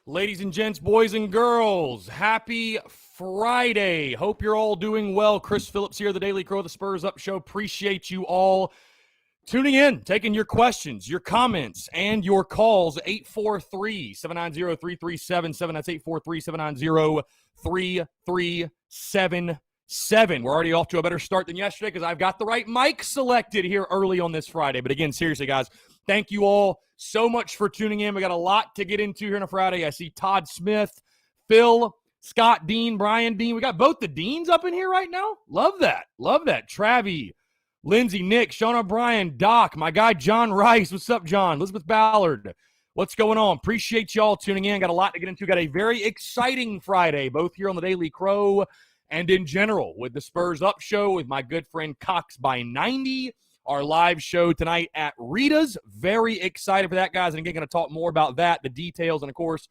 Ladies and gents, boys and girls, happy Friday. Hope you're all doing well. Chris Phillips here, the Daily Crow, the Spurs Up Show. Appreciate you all tuning in, taking your questions, your comments, and your calls. 843-790-3377. That's 843-790-3377. We're already off to a better start than yesterday because I've got the right mic selected here early on this Friday. But again, seriously, guys, thank you all so much for tuning in. We got a lot to get into here on a Friday. I see Todd Smith, Phil, Scott Dean, Brian Dean. We got both the Deans up in here right now. Love that. Love that. Travi, Lindsay, Nick, Sean O'Brien, Doc, my guy John Rice. What's up, John? Elizabeth Ballard. What's going on? Appreciate y'all tuning in. Got a lot to get into. Got a very exciting Friday, both here on the Daily Crow and in general with the Spurs Up Show with my good friend Cox by 90. Our live show tonight at Rita's. Very excited for that, guys. And again, going to talk more about that, the details. And, of course,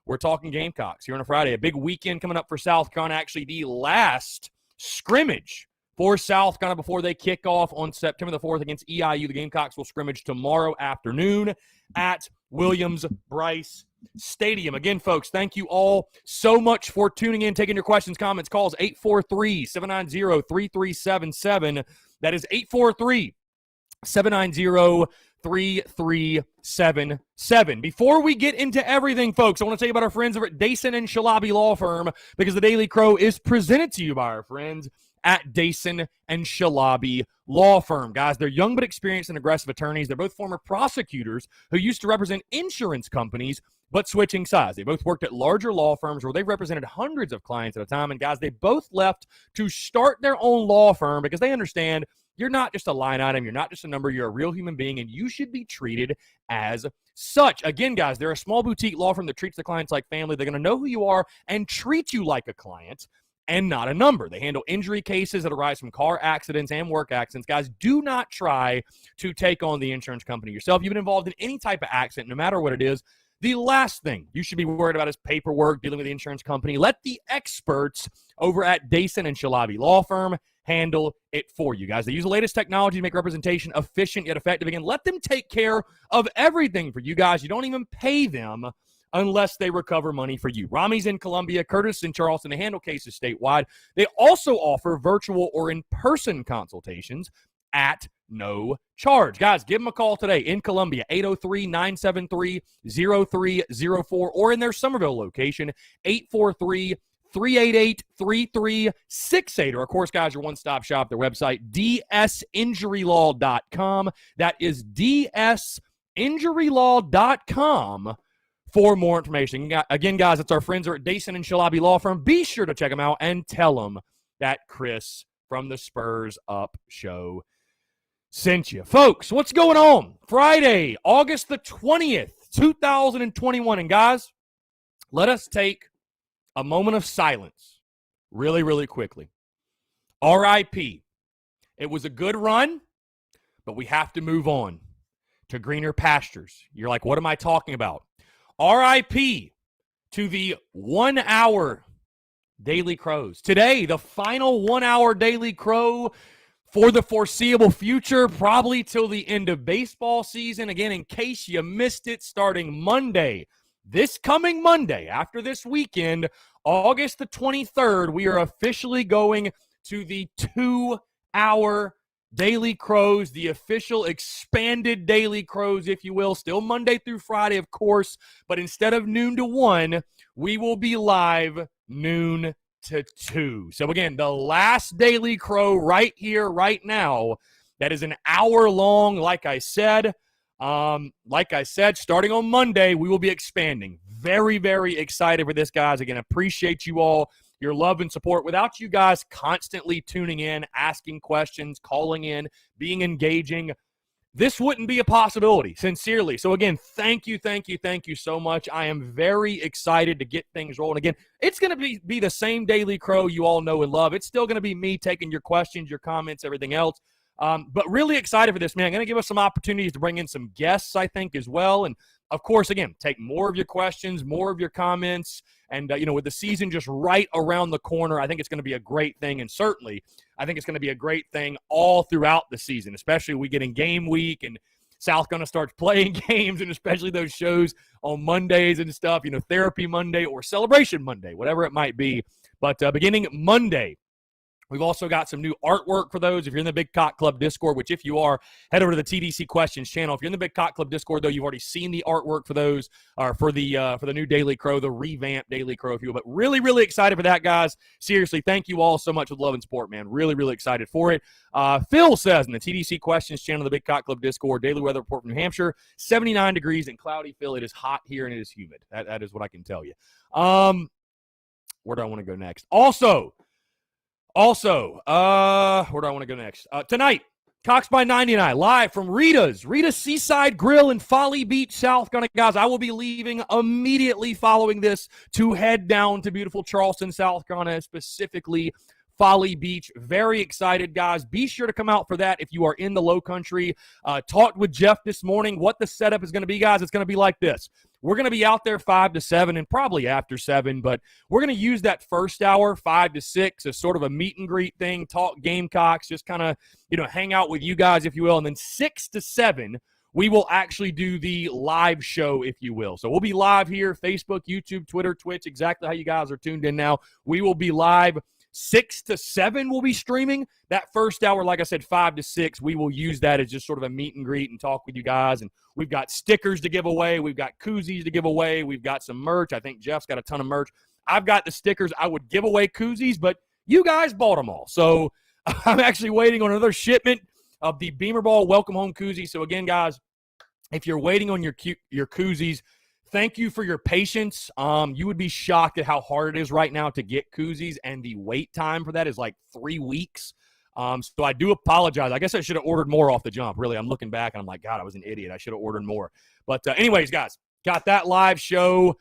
we're talking Gamecocks here on a Friday. A big weekend coming up for South Carolina. Actually, the last scrimmage for South Carolina before they kick off on September the 4th against EIU. The Gamecocks will scrimmage tomorrow afternoon at Williams-Brice Stadium. Again, folks, thank you all so much for tuning in, taking your questions, comments, calls. 843-790-3377. That is 843-790-3377. Before we get into everything, folks, I want to tell you about our friends over at Dason and Shalabi Law Firm because the Daily Crow is presented to you by our friends at Dason and Shalabi Law Firm. Guys, they're young but experienced and aggressive attorneys. They're both former prosecutors who used to represent insurance companies but switching sides. They both worked at larger law firms where they represented hundreds of clients at a time. And, guys, they both left to start their own law firm because they understand you're not just a line item. You're not just a number. You're a real human being, and you should be treated as such. Again, guys, they're a small boutique law firm that treats the clients like family. They're going to know who you are and treat you like a client and not a number. They handle injury cases that arise from car accidents and work accidents. Guys, do not try to take on the insurance company yourself. You've been involved in any type of accident, no matter what it is. The last thing you should be worried about is paperwork, dealing with the insurance company. Let the experts over at Dason and Shalabi Law Firm handle it for you, guys. They use the latest technology to make representation efficient yet effective. Again, let them take care of everything for you guys. You don't even pay them unless they recover money for you. Rami's in Columbia, Curtis in Charleston. They handle cases statewide. They also offer virtual or in-person consultations at no charge. Guys, give them a call today in Columbia, 803-973-0304, or in their Somerville location, 843-388-3368. Or, of course, guys, your one-stop shop, their website, dsinjurylaw.com. That is dsinjurylaw.com for more information. Again, guys, it's our friends at Dason and Shalabi Law Firm. Be sure to check them out and tell them that Chris from the Spurs Up Show sent you. Folks, what's going on? Friday, August the 20th, 2021. And guys, let us take a moment of silence really, really quickly. R.I.P. It was a good run, but we have to move on to greener pastures. You're like, what am I talking about? R.I.P. to the 1 hour Daily Crows. Today, the final 1 hour Daily Crow for the foreseeable future, probably till the end of baseball season. Again, in case you missed it, starting Monday, this coming Monday, after this weekend, August the 23rd, we are officially going to the 2 hour Daily Crows, the official expanded Daily Crows, if you will. Still Monday through Friday, of course, but instead of noon to 1, we will be live noon to 2. So again, the last Daily Crow right here, right now, that is an hour long. Like I said, starting on Monday, we will be expanding. Very, very excited for this, guys. Again, appreciate you all, your love and support. Without you guys constantly tuning in, asking questions, calling in, being engaging, this wouldn't be a possibility, sincerely. So, again, thank you so much. I am very excited to get things rolling. Again, it's going to be the same Daily Crow you all know and love. It's still going to be me taking your questions, your comments, everything else. But really excited for this, man. I'm going to give us some opportunities to bring in some guests, I think, as well. And, of course, again, take more of your questions, more of your comments. And, with the season just right around the corner, I think it's going to be a great thing. And certainly, I think it's going to be a great thing all throughout the season, especially we get in game week and South Carolina starts playing games, and especially those shows on Mondays and stuff, Therapy Monday or Celebration Monday, whatever it might be. But beginning Monday, we've also got some new artwork for those. If you're in the Big Cock Club Discord, which if you are, head over to the TDC Questions channel. If you're in the Big Cock Club Discord, though, you've already seen the artwork for those, or for the new Daily Crow, the revamped Daily Crow, if you will. But really, really excited for that, guys. Seriously, thank you all so much with love and support, man. Really, really excited for it. Phil says in the TDC Questions channel, the Big Cock Club Discord, daily weather report from New Hampshire, 79 degrees and cloudy. Phil, it is hot here and it is humid. That is what I can tell you. Where do I want to go next? Also, where do I want to go next? Tonight, Cox by 99, live from Rita's Seaside Grill in Folly Beach, South Carolina. Guys, I will be leaving immediately following this to head down to beautiful Charleston, South Carolina, specifically Folly Beach. Very excited, guys. Be sure to come out for that if you are in the Low Country. Talked with Jeff this morning what the setup is going to be, guys. It's going to be like this. We're going to be out there 5 to 7 and probably after 7, but we're going to use that first hour, 5 to 6, as sort of a meet and greet thing, talk Gamecocks, just kind of, hang out with you guys, if you will. And then 6 to 7, we will actually do the live show, if you will. So we'll be live here, Facebook, YouTube, Twitter, Twitch, exactly how you guys are tuned in now. We will be live 6 to 7 will be streaming. That first hour, like I said, 5 to 6, we will use that as just sort of a meet and greet and talk with you guys. And we've got stickers to give away. We've got koozies to give away. We've got some merch. I think Jeff's got a ton of merch. I've got the stickers. I would give away koozies, but you guys bought them all. So I'm actually waiting on another shipment of the Beamer Ball Welcome Home koozie. So again, guys, if you're waiting on your koozies, thank you for your patience. You would be shocked at how hard it is right now to get koozies, and the wait time for that is like 3 weeks. So I do apologize. I guess I should have ordered more off the jump. Really, I'm looking back and I'm like, God, I was an idiot. I should have ordered more. But anyways, guys, got that live show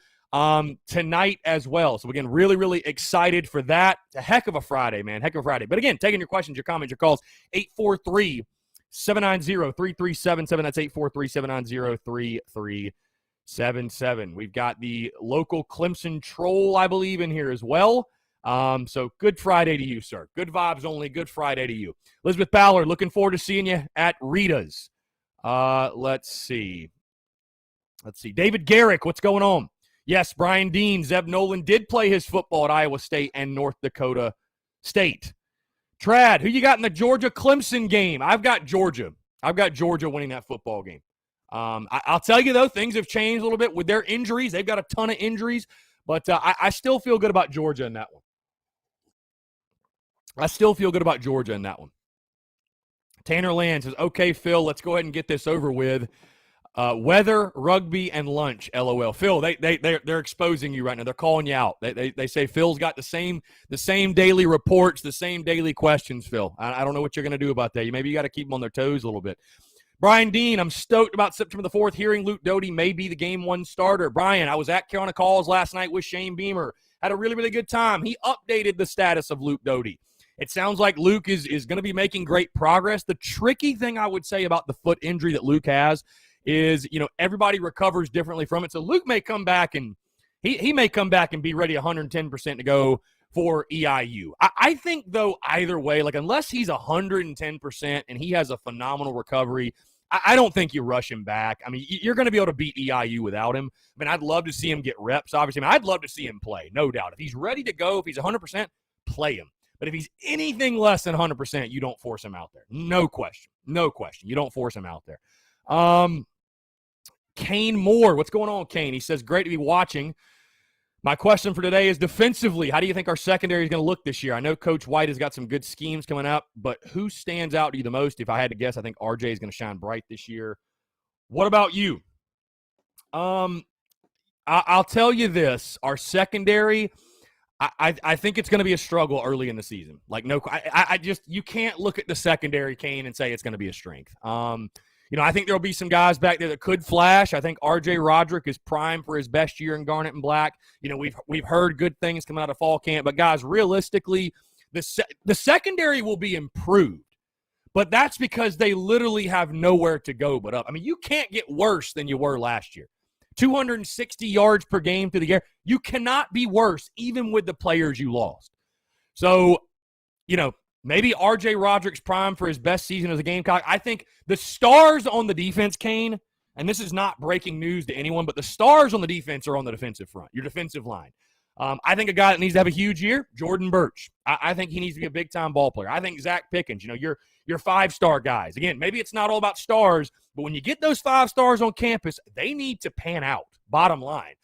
tonight as well. So again, really, really excited for that. It's a heck of a Friday, man. Heck of a Friday. But again, taking your questions, your comments, your calls, 843-790-3377. That's 843-790-3377. We've got the local Clemson troll, I believe, in here as well. So good Friday to you, sir. Good vibes only. Good Friday to you. Elizabeth Ballard, looking forward to seeing you at Rita's. Let's see. David Garrick, what's going on? Yes, Brian Dean, Zeb Nolan did play his football at Iowa State and North Dakota State. Trad, who you got in the Georgia-Clemson game? I've got Georgia. Winning that football game. I'll tell you, though, things have changed a little bit with their injuries. They've got a ton of injuries, but I still feel good about Georgia in that one. Tanner Land says, okay, Phil, let's go ahead and get this over with. Weather, rugby, and lunch, LOL. Phil, they're exposing you right now. They're calling you out. They say Phil's got the same daily reports, the same daily questions, Phil. I don't know what you're going to do about that. Maybe you got to keep them on their toes a little bit. Brian Dean, I'm stoked about September the 4th, hearing Luke Doty may be the game one starter. Brian, I was at Carolina Calls last night with Shane Beamer. Had a really, really good time. He updated the status of Luke Doty. It sounds like Luke is going to be making great progress. The tricky thing I would say about the foot injury that Luke has is, everybody recovers differently from it. So Luke may come back and he may come back and be ready 110% to go for EIU. I think, though, either way, unless he's 110% and he has a phenomenal recovery, I don't think you rush him back. You're going to be able to beat EIU without him. I'd love to see him get reps, obviously. I'd love to see him play, no doubt. If he's ready to go, if he's 100%, play him. But if he's anything less than 100%, you don't force him out there. No question. You don't force him out there. Kane Moore, what's going on, Kane? He says, great to be watching. My question for today is defensively, how do you think our secondary is going to look this year? I know Coach White has got some good schemes coming up, but who stands out to you the most? If I had to guess, I think RJ is going to shine bright this year. What about you? I'll tell you this. Our secondary, I think it's going to be a struggle early in the season. You can't look at the secondary, Kane, and say it's going to be a strength. I think there'll be some guys back there that could flash. I think R.J. Roderick is primed for his best year in Garnet and Black. We've heard good things coming out of fall camp. But, guys, realistically, the secondary will be improved. But that's because they literally have nowhere to go but up. You can't get worse than you were last year. 260 yards per game through the air. You cannot be worse even with the players you lost. So, Maybe R.J. Roderick's prime for his best season as a Gamecock. I think the stars on the defense, Kane, and this is not breaking news to anyone, but the stars on the defense are on the defensive front, your defensive line. I think a guy that needs to have a huge year, Jordan Birch. I think he needs to be a big-time ball player. I think Zach Pickens, your 5-star guys. Again, maybe it's not all about stars, but when you get those 5 stars on campus, they need to pan out, bottom line.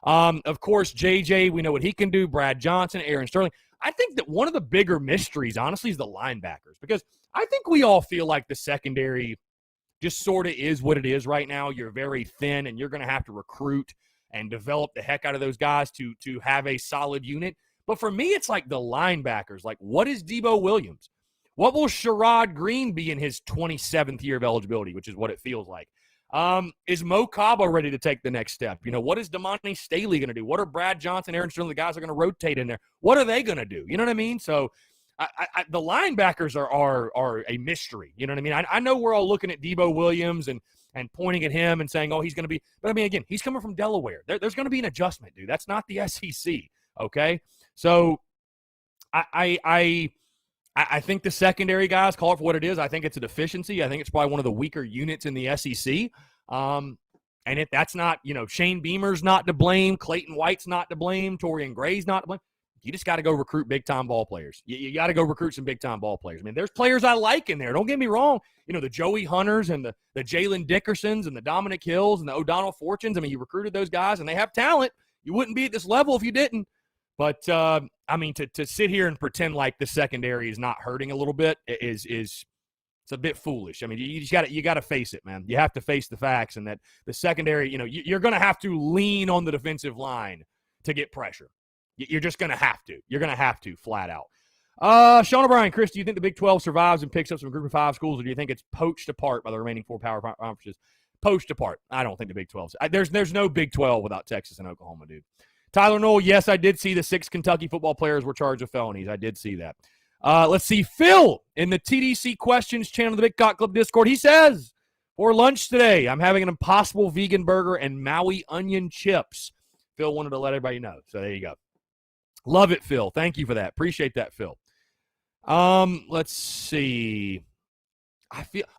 Of course, JJ, we know what he can do. Brad Johnson, Aaron Sterling. I think that one of the bigger mysteries, honestly, is the linebackers, because I think we all feel like the secondary just sort of is what it is right now. You're very thin, and you're going to have to recruit and develop the heck out of those guys to have a solid unit. But for me, it's like the linebackers. Like, what is Debo Williams? What will Sherrod Green be in his 27th year of eligibility, which is what it feels like? Is Mo Cabo ready to take the next step? What is Damani Staley going to do? What are Brad Johnson, Aaron Sterling, the guys that are going to rotate in there? What are they going to do? You know what I mean? So the linebackers are a mystery. You know what I mean? I know we're all looking at Debo Williams and pointing at him and saying, oh, he's going to be – but, I mean, again, he's coming from Delaware. There's going to be an adjustment, dude. That's not the SEC, okay? So I think the secondary guys, call it for what it is. I think it's a deficiency. I think it's probably one of the weaker units in the SEC. And if that's not, Shane Beamer's not to blame, Clayton White's not to blame, Torian Gray's not to blame. You just got to go recruit big-time ball players. You got to go recruit some big-time ball players. I mean, there's players I like in there. Don't get me wrong. The Joey Hunters and the Jalen Dickersons and the Dominic Hills and the O'Donnell Fortunes. I mean, you recruited those guys, and they have talent. You wouldn't be at this level if you didn't. But, I mean, to sit here and pretend like the secondary is not hurting a little bit is it's a bit foolish. I mean, you got to face it, man. You have to face the facts, and that the secondary, you're going to have to lean on the defensive line to get pressure. You're just going to have to. You're going to have to, flat out. Sean O'Brien, Chris, do you think the Big 12 survives and picks up some Group of 5 schools, or do you think it's poached apart by the remaining 4 power conferences? Poached apart. I don't think the Big 12. There's no Big 12 without Texas and Oklahoma, dude. Tyler Noel, yes, I did see the 6 Kentucky football players were charged with felonies. I did see that. Let's see. Phil in the TDC Questions channel of the Big Cock Club Discord. He says, for lunch today, I'm having an Impossible vegan burger and Maui onion chips. Phil wanted to let everybody know. So there you go. Love it, Phil. Thank you for that. Appreciate that, Phil. Let's see.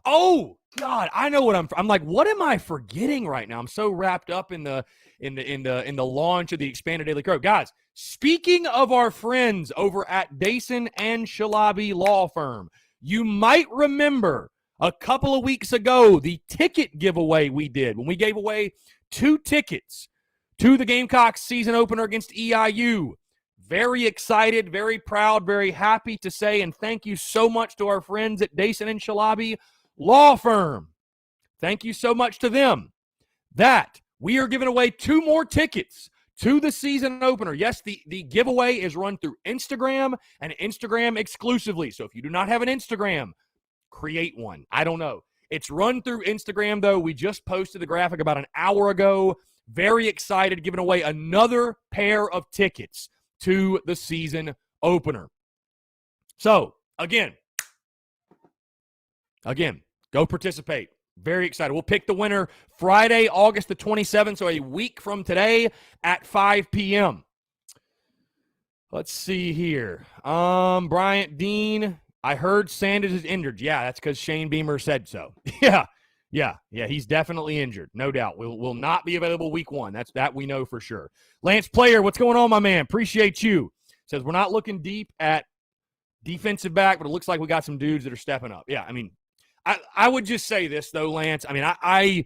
Oh, God, I know what I'm like, what am I forgetting right now? I'm so wrapped up in the launch of the expanded Daily Crow. Guys, speaking of our friends over at Dason and Shalabi Law Firm, you might remember a couple of weeks ago the ticket giveaway we did when we gave away 2 tickets to the Gamecocks season opener against EIU. Very excited, very proud, very happy to say, and thank you so much to our friends at Dason and Shalabi Law Firm. Thank you so much to them that we are giving away 2 more tickets to the season opener. Yes, the giveaway is run through Instagram and Instagram exclusively. So if you do not have an Instagram, create one. I don't know. It's run through Instagram, though. We just posted the graphic about an hour ago. Very excited, giving away another pair of tickets to the season opener. So, again, go participate. Very excited. We'll pick the winner Friday, August the 27th, so a week from today at 5 p.m. Let's see here. Bryant Dean, I heard Sanders is injured. Yeah, that's because Shane Beamer said so. Yeah, he's definitely injured, no doubt. Will not be available week 1. That we know for sure. Lance Player, what's going on, my man? Appreciate you. Says we're not looking deep at defensive back, but it looks like we got some dudes that are stepping up. Yeah, I mean, I would just say this, though, Lance. I mean,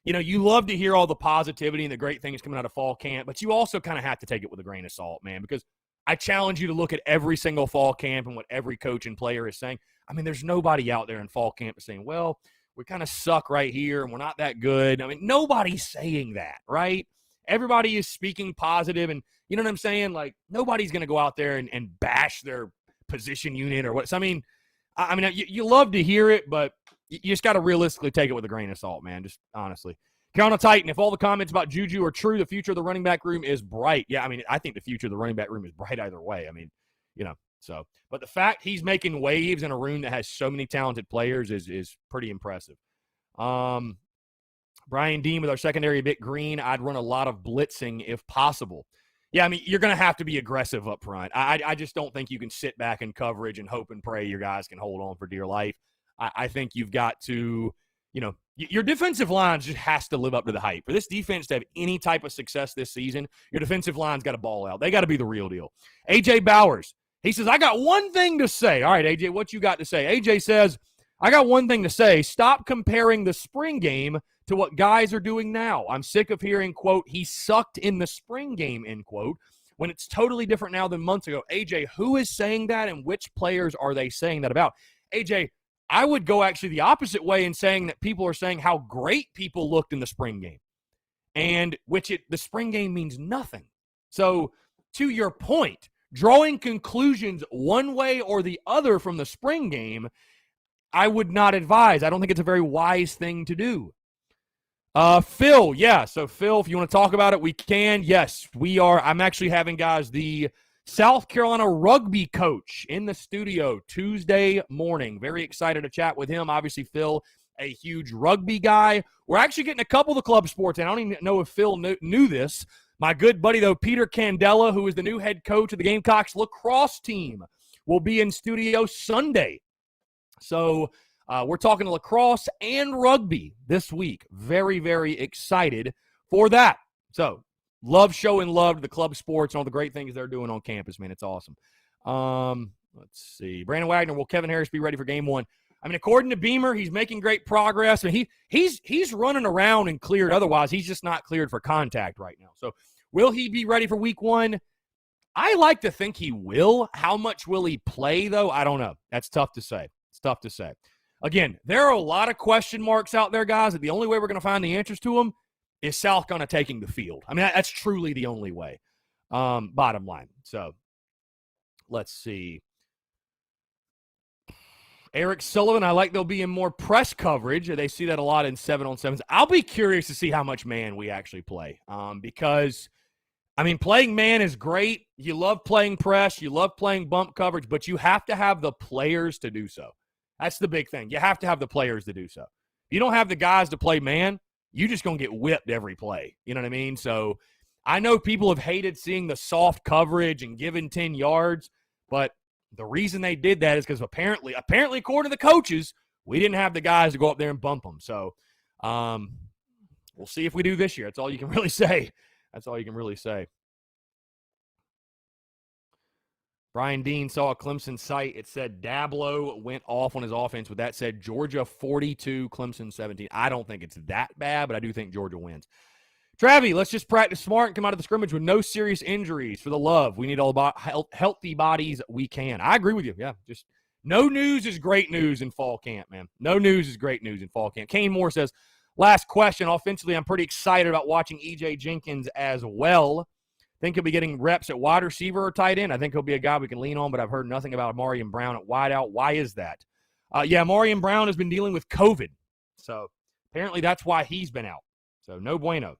you love to hear all the positivity and the great things coming out of fall camp, but you also kind of have to take it with a grain of salt, man, because I challenge you to look at every single fall camp and what every coach and player is saying. I mean, there's nobody out there in fall camp saying, well, we kind of suck right here and we're not that good. I mean, nobody's saying that, right? Everybody is speaking positive, and you know what I'm saying? Like, nobody's going to go out there and bash their position unit or what. So, I mean, you love to hear it, but you just got to realistically take it with a grain of salt, man, just honestly. Carolina Titan, if all the comments about Juju are true, the future of the running back room is bright. Yeah, I mean, I think the future of the running back room is bright either way. I mean, so. But the fact he's making waves in a room that has so many talented players is pretty impressive. Brian Dean with our secondary a bit green. I'd run a lot of blitzing if possible. Yeah, I mean, you're going to have to be aggressive up front. I just don't think you can sit back in coverage and hope and pray your guys can hold on for dear life. I think you've got to, your defensive line just has to live up to the hype. For this defense to have any type of success this season, your defensive line's got to ball out. They got to be the real deal. AJ Bowers, he says, I got one thing to say. All right, AJ, what you got to say? AJ says, I got one thing to say. Stop comparing the spring game to what guys are doing now. I'm sick of hearing, quote, he sucked in the spring game, end quote, when it's totally different now than months ago. AJ, who is saying that and which players are they saying that about? AJ, I would go actually the opposite way in saying that people are saying how great people looked in the spring game, and the spring game means nothing. So to your point, drawing conclusions one way or the other from the spring game, I would not advise. I don't think it's a very wise thing to do. Phil, yeah. So Phil, if you want to talk about it, we can. Yes, we are. I'm actually having, guys, the South Carolina rugby coach in the studio Tuesday morning. Very excited to chat with him. Obviously, Phil, a huge rugby guy. We're actually getting a couple of the club sports, and I don't even know if Phil knew this. My good buddy, though, Peter Candela, who is the new head coach of the Gamecocks lacrosse team, will be in studio Sunday. So we're talking lacrosse and rugby this week. Very, very excited for that. So love showing love to the club sports and all the great things they're doing on campus, man. It's awesome. Let's see. Brandon Wagner, will Kevin Harris be ready for game one? I mean, according to Beamer, he's making great progress. I mean, he's running around and cleared. Otherwise, he's just not cleared for contact right now. So will he be ready for week one? I like to think he will. How much will he play, though? I don't know. That's tough to say. It's tough to say. Again, there are a lot of question marks out there, guys, that the only way we're going to find the answers to them is South Carolina taking the field. I mean, that's truly the only way, bottom line. So let's see. Eric Sullivan, I like they'll be in more press coverage. They see that a lot in 7-on-7s. I'll be curious to see how much man we actually play because, I mean, playing man is great. You love playing press. You love playing bump coverage, but you have to have the players to do so. That's the big thing. You have to have the players to do so. If you don't have the guys to play man, you're just going to get whipped every play. You know what I mean? So I know people have hated seeing the soft coverage and giving 10 yards, but the reason they did that is because apparently, according to the coaches, we didn't have the guys to go up there and bump them. So we'll see if we do this year. That's all you can really say. That's all you can really say. Brian Dean saw a Clemson site. It said Dablo went off on his offense. With that said, Georgia 42, Clemson 17. I don't think it's that bad, but I do think Georgia wins. Travie, let's just practice smart and come out of the scrimmage with no serious injuries. For the love, we need all about healthy bodies we can. I agree with you. Yeah, just no news is great news in fall camp, man. No news is great news in fall camp. Kane Moore says, last question. Offensively, I'm pretty excited about watching E.J. Jenkins as well. Think he'll be getting reps at wide receiver or tight end. I think he'll be a guy we can lean on, but I've heard nothing about Amarian Brown at wideout. Why is that? Amarian Brown has been dealing with COVID. So apparently that's why he's been out. So no bueno.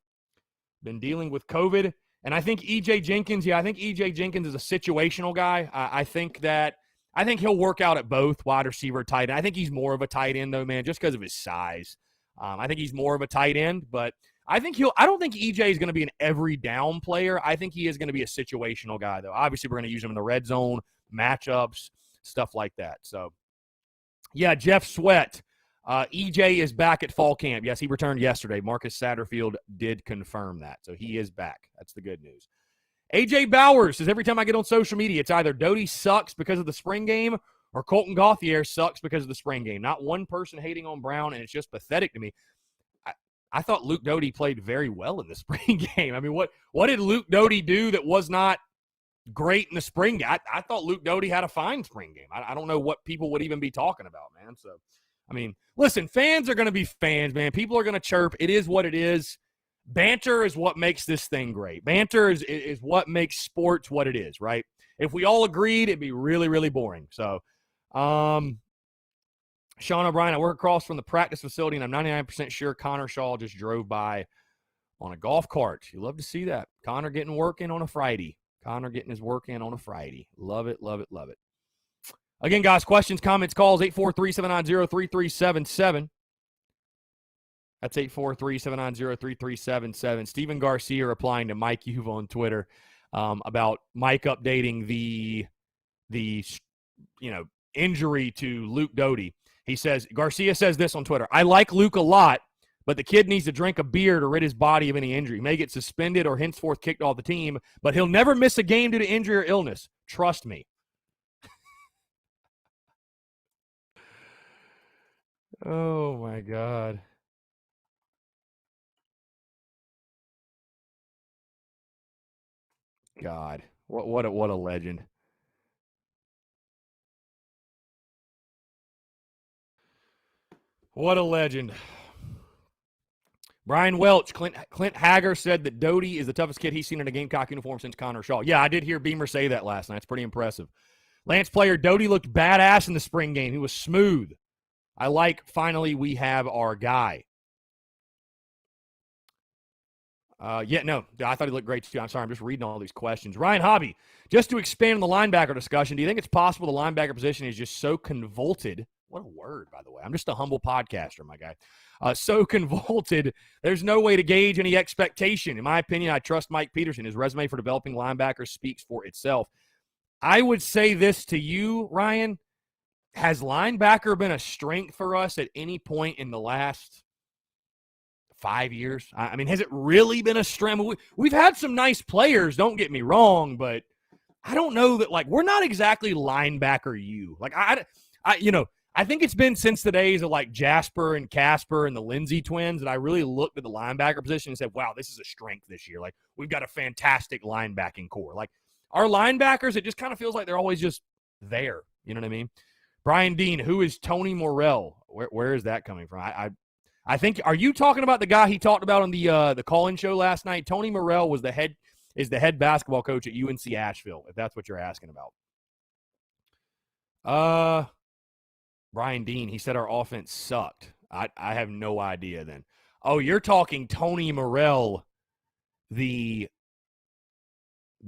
Been dealing with COVID. And I think E.J. Jenkins, is a situational guy. I think he'll work out at both wide receiver, tight end. I think he's more of a tight end, though, man, just because of his size. I think he's more of a tight end, but I don't think EJ is going to be an every down player. I think he is going to be a situational guy, though. Obviously, we're going to use him in the red zone, matchups, stuff like that. So, yeah, Jeff Sweat. EJ is back at fall camp. Yes, he returned yesterday. Marcus Satterfield did confirm that. So he is back. That's the good news. AJ Bowers says, every time I get on social media, it's either Doty sucks because of the spring game or Colton Gauthier sucks because of the spring game. Not one person hating on Brown, and it's just pathetic to me. I thought Luke Doty played very well in the spring game. I mean, what did Luke Doty do that was not great in the spring game? I thought Luke Doty had a fine spring game. I don't know what people would even be talking about, man. So, I mean, listen, fans are going to be fans, man. People are going to chirp. It is what it is. Banter is what makes this thing great. Banter is what makes sports what it is, right? If we all agreed, it'd be really, really boring. So, Sean O'Brien, I work across from the practice facility, and I'm 99% sure Connor Shaw just drove by on a golf cart. You love to see that. Connor getting work in on a Friday. Connor getting his work in on a Friday. Love it, love it, love it. Again, guys, questions, comments, calls, 843-790-3377. That's 843-790-3377. Stephen Garcia replying to Mike You've on Twitter. about Mike updating the injury to Luke Doty. He says, Garcia says this on Twitter: I like Luke a lot, but the kid needs to drink a beer to rid his body of any injury. He may get suspended or henceforth kicked off the team, but he'll never miss a game due to injury or illness. Trust me. Oh, my God. God. What a legend. What a legend. Brian Welch, Clint Hager said that Doty is the toughest kid he's seen in a Gamecock uniform since Connor Shaw. Yeah, I did hear Beamer say that last night. It's pretty impressive. Lance Player, Doty looked badass in the spring game. He was smooth. I like, finally, we have our guy. No, I thought he looked great too. I'm sorry, I'm just reading all these questions. Ryan Hobby, just to expand on the linebacker discussion, do you think it's possible the linebacker position is just so convoluted? What a word, by the way. I'm just a humble podcaster, my guy. So convoluted, there's no way to gauge any expectation. In my opinion, I trust Mike Peterson. His resume for developing linebackers speaks for itself. I would say this to you, Ryan. Has linebacker been a strength for us at any point in the last 5 years? I mean, has it really been a strength? We've had some nice players, don't get me wrong, but I don't know that, like, we're not exactly linebacker you. Like, I think it's been since the days of, like, Jasper and Casper and the Lindsey twins that I really looked at the linebacker position and said, wow, this is a strength this year. Like, we've got a fantastic linebacking core. Like, our linebackers, it just kind of feels like they're always just there. You know what I mean? Brian Dean, who is Tony Morrell? Where is that coming from? I think, are you talking about the guy he talked about on the call-in show last night? Tony Morrell is the head basketball coach at UNC Asheville, if that's what you're asking about. Brian Dean, he said our offense sucked. I have no idea then. Oh, you're talking Tony Morrell, the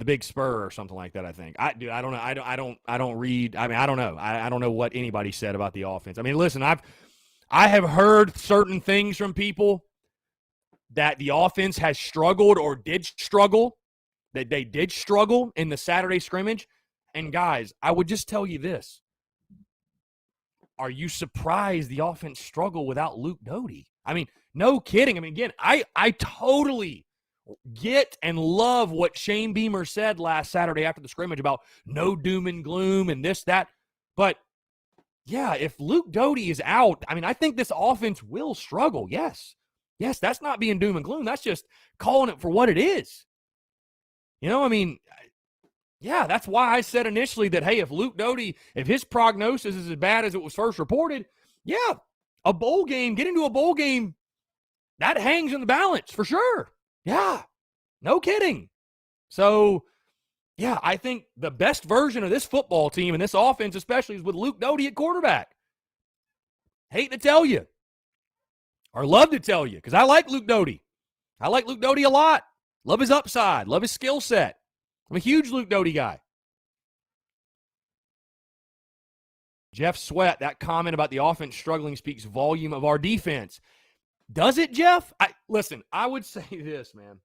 Big Spur or something like that, I think. I don't know. I don't read. I mean, I don't know. I don't know what anybody said about the offense. I mean, listen, I have heard certain things from people that the offense has struggled or did struggle, that they did struggle in the Saturday scrimmage. And guys, I would just tell you this. Are you surprised the offense struggled without Luke Doty? I mean, no kidding. I mean, again, I totally get and love what Shane Beamer said last Saturday after the scrimmage about no doom and gloom and this, that. But, yeah, if Luke Doty is out, I mean, I think this offense will struggle. Yes, that's not being doom and gloom. That's just calling it for what it is. You know, I mean, yeah, that's why I said initially that, hey, if Luke Doty, if his prognosis is as bad as it was first reported, yeah, a bowl game, get into a bowl game, that hangs in the balance for sure. Yeah, no kidding. So, yeah, I think the best version of this football team and this offense especially is with Luke Doty at quarterback. Hate to tell you, or love to tell you, because I like Luke Doty. I like Luke Doty a lot. Love his upside. Love his skill set. I'm a huge Luke Doty guy. Jeff Sweat, that comment about the offense struggling speaks volume of our defense. Does it, Jeff? Listen, I would say this, man.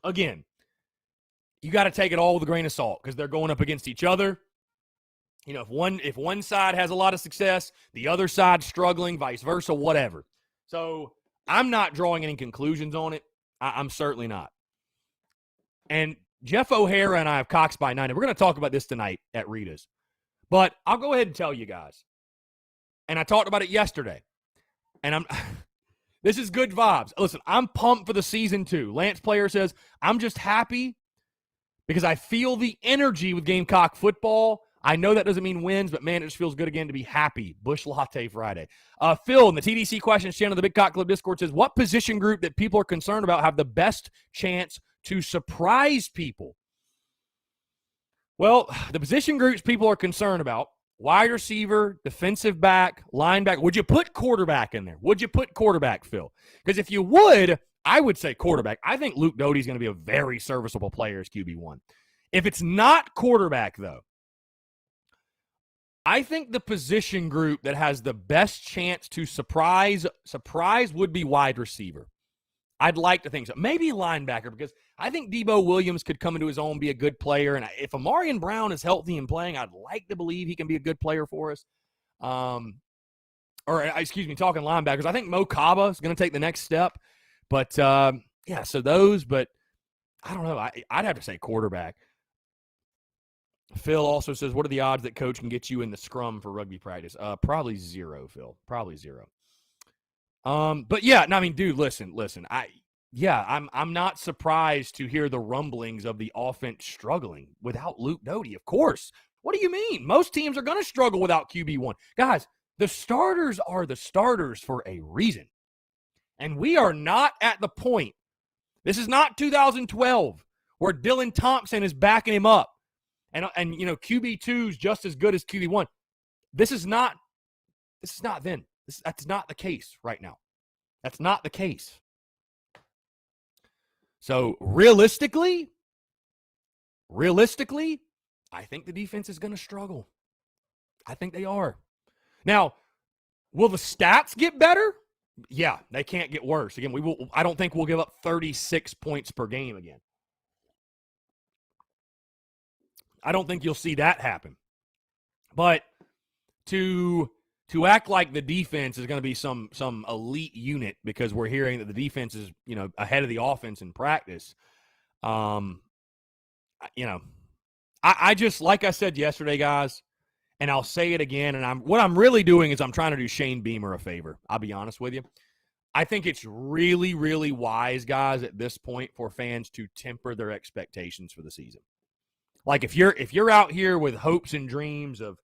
Again, you got to take it all with a grain of salt because they're going up against each other. You know, if one side has a lot of success, the other side struggling, vice versa, whatever. So I'm not drawing any conclusions on it. I'm certainly not. And Jeff O'Hara and I have Cox by 9. And we're going to talk about this tonight at Rita's. But I'll go ahead and tell you guys. And I talked about it yesterday. And this is good vibes. Listen, I'm pumped for the season 2. Lance Player says, I'm just happy because I feel the energy with Gamecock football. I know that doesn't mean wins, but man, it just feels good again to be happy. Bush Latte Friday. Phil in the TDC Questions channel, the Big Cock Club Discord says, what position group that people are concerned about have the best chance to surprise people? Well, the position groups people are concerned about, wide receiver, defensive back, linebacker. Would you put quarterback in there? Would you put quarterback, Phil? Because if you would, I would say quarterback. I think Luke Doty is going to be a very serviceable player as QB1. If it's not quarterback, though, I think the position group that has the best chance to surprise would be wide receiver. I'd like to think so. Maybe linebacker, because I think Debo Williams could come into his own, be a good player. And if Amarian Brown is healthy and playing, I'd like to believe he can be a good player for us. Talking linebackers, I think Mo Kaba is going to take the next step. But, so those, but I don't know. I'd have to say quarterback. Phil also says, what are the odds that coach can get you in the scrum for rugby practice? Probably zero, Phil. Probably zero. But yeah, no, I mean, dude, listen. I'm not surprised to hear the rumblings of the offense struggling without Luke Doty. Of course. What do you mean? Most teams are going to struggle without QB1. Guys, the starters are the starters for a reason. And we are not at the point. This is not 2012 where Dylan Thompson is backing him up. And QB2 is just as good as QB1. This is not then. That's not the case right now. That's not the case. So realistically, I think the defense is going to struggle. I think they are. Now, will the stats get better? Yeah, they can't get worse. Again, I don't think we'll give up 36 points per game again. I don't think you'll see that happen. But to act like the defense is going to be some elite unit because we're hearing that the defense is, ahead of the offense in practice. I just, like I said yesterday, guys, and I'll say it again, and what I'm really doing is I'm trying to do Shane Beamer a favor. I'll be honest with you. I think it's really, really wise, guys, at this point for fans to temper their expectations for the season. Like if you're out here with hopes and dreams of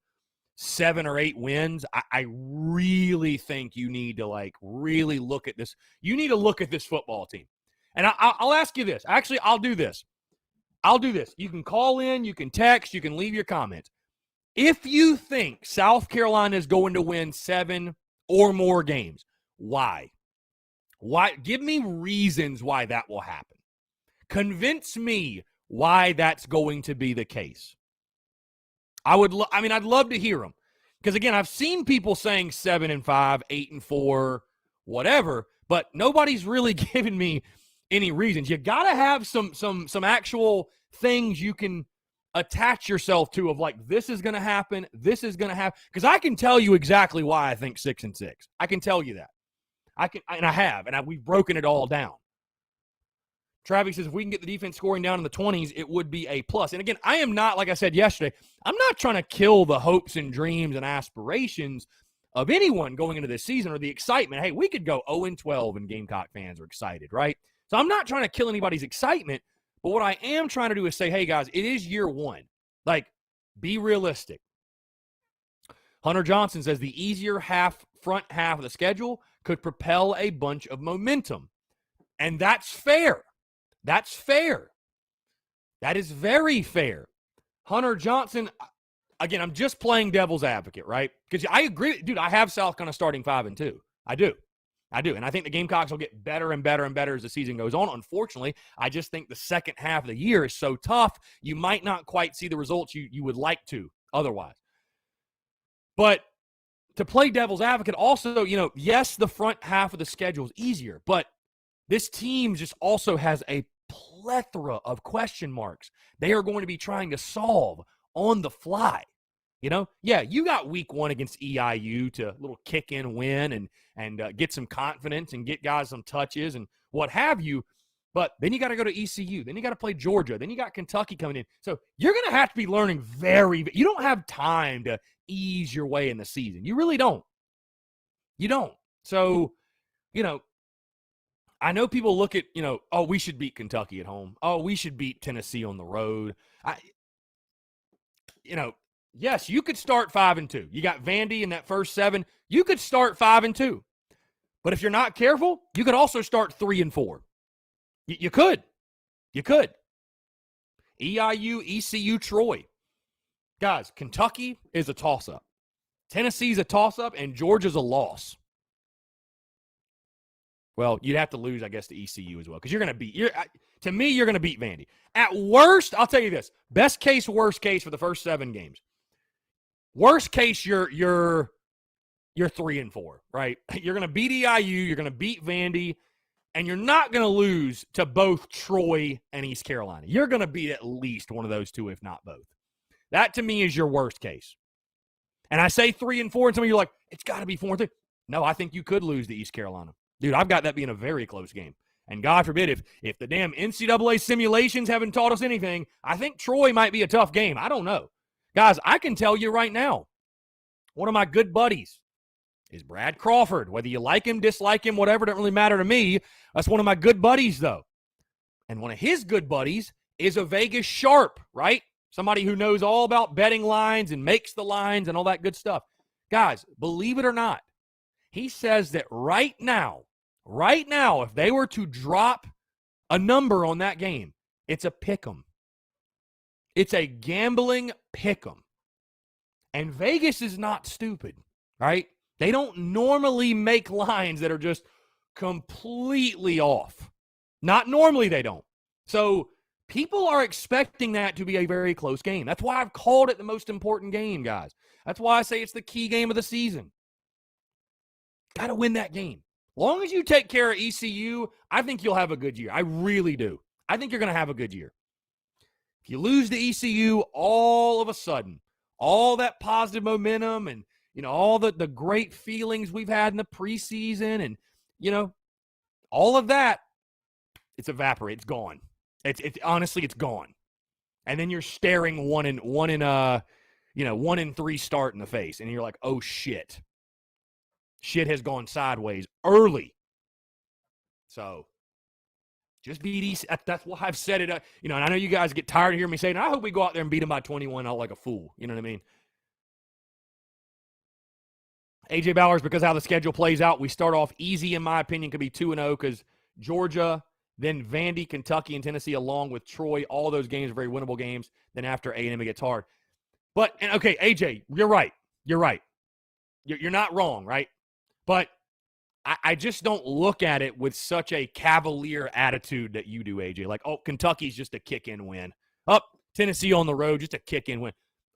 7 or 8 wins, I really think you need to really look at this. You need to look at this football team. And I'll ask you this. Actually, I'll do this. You can call in, you can text, you can leave your comments. If you think South Carolina is going to win 7 or more games, why? Why? Give me reasons why that will happen. Convince me why that's going to be the case. I'd love to hear them. Because, again, I've seen people saying 7-5, 8-4, whatever, but nobody's really given me any reasons. You got to have some actual things you can attach yourself to of this is going to happen, this is going to happen. Because I can tell you exactly why I think 6-6. I can tell you that. We've broken it all down. Travis says, if we can get the defense scoring down in the 20s, it would be a plus. And again, I am not, like I said yesterday, I'm not trying to kill the hopes and dreams and aspirations of anyone going into this season or the excitement. Hey, we could go 0-12 and Gamecock fans are excited, right? So I'm not trying to kill anybody's excitement, but what I am trying to do is say, hey, guys, it is year one. Be realistic. Hunter Johnson says the easier front half of the schedule could propel a bunch of momentum. And that's fair. That's fair. That is very fair. Hunter Johnson, again, I'm just playing devil's advocate, right? Because I agree. Dude, I have South Carolina starting 5-2. I do. And I think the Gamecocks will get better and better and better as the season goes on. Unfortunately, I just think the second half of the year is so tough, you might not quite see the results you would like to otherwise. But to play devil's advocate also, yes, the front half of the schedule is easier, but this team just also has a plethora of question marks they are going to be trying to solve on the fly. You got week 1 against EIU to little kick in win and get some confidence and get guys some touches and what have you. But then you got to go to ECU. Then you got to play Georgia. Then you got Kentucky coming in. So you're going to have to be learning you don't have time to ease your way in the season. You really don't. You don't. So, I know people look at, we should beat Kentucky at home. Oh, we should beat Tennessee on the road. Yes, you could start 5-2. You got Vandy in that first 7. You could start 5-2. But if you're not careful, you could also start 3-4. You could. EIU, ECU, Troy. Guys, Kentucky is a toss-up. Tennessee's a toss-up, and Georgia's a loss. Well, you'd have to lose, I guess, to ECU as well, because you're going to beat – to me, you're going to beat Vandy. At worst, I'll tell you this. Best case, worst case for the first 7 games. Worst case, you're 3-4, right? You're going to beat EIU. You're going to beat Vandy. And you're not going to lose to both Troy and East Carolina. You're going to beat at least one of those two, if not both. That, to me, is your worst case. And I say 3-4, and some of you are like, it's got to be 4-3. No, I think you could lose to East Carolina. Dude, I've got that being a very close game. And God forbid, if the damn NCAA simulations haven't taught us anything, I think Troy might be a tough game. I don't know. Guys, I can tell you right now, one of my good buddies is Brad Crawford. Whether you like him, dislike him, whatever, doesn't really matter to me. That's one of my good buddies, though. And one of his good buddies is a Vegas sharp, right? Somebody who knows all about betting lines and makes the lines and all that good stuff. Guys, believe it or not, he says that right now, if they were to drop a number on that game, it's a pick'em. It's a gambling pick'em. And Vegas is not stupid, right? They don't normally make lines that are just completely off. Not normally they don't. So people are expecting that to be a very close game. That's why I've called it the most important game, guys. That's why I say it's the key game of the season. Got to win that game. Long as you take care of ECU, I think you'll have a good year. I really do. I think you're going to have a good year. If you lose to ECU, all of a sudden, all that positive momentum and, all the great feelings we've had in the preseason and, all of that, it's evaporated. It's gone. It's honestly, it's gone. And then you're staring 1-3 start in the face. And you're like, oh, shit. Shit has gone sideways early. So just beat East. That's why I've said it. And I know you guys get tired of hearing me saying, I hope we go out there and beat them by 21 out like a fool. You know what I mean? AJ Bowers, because how the schedule plays out, we start off easy, in my opinion, could be 2-0 because Georgia, then Vandy, Kentucky, and Tennessee, along with Troy. All those games are very winnable games. Then after A&M, it gets hard. But, okay, AJ, you're right. You're right. You're not wrong, right? But I just don't look at it with such a cavalier attitude that you do, AJ. Like, oh, Kentucky's just a kick-in win. Tennessee on the road, just a kick-in win.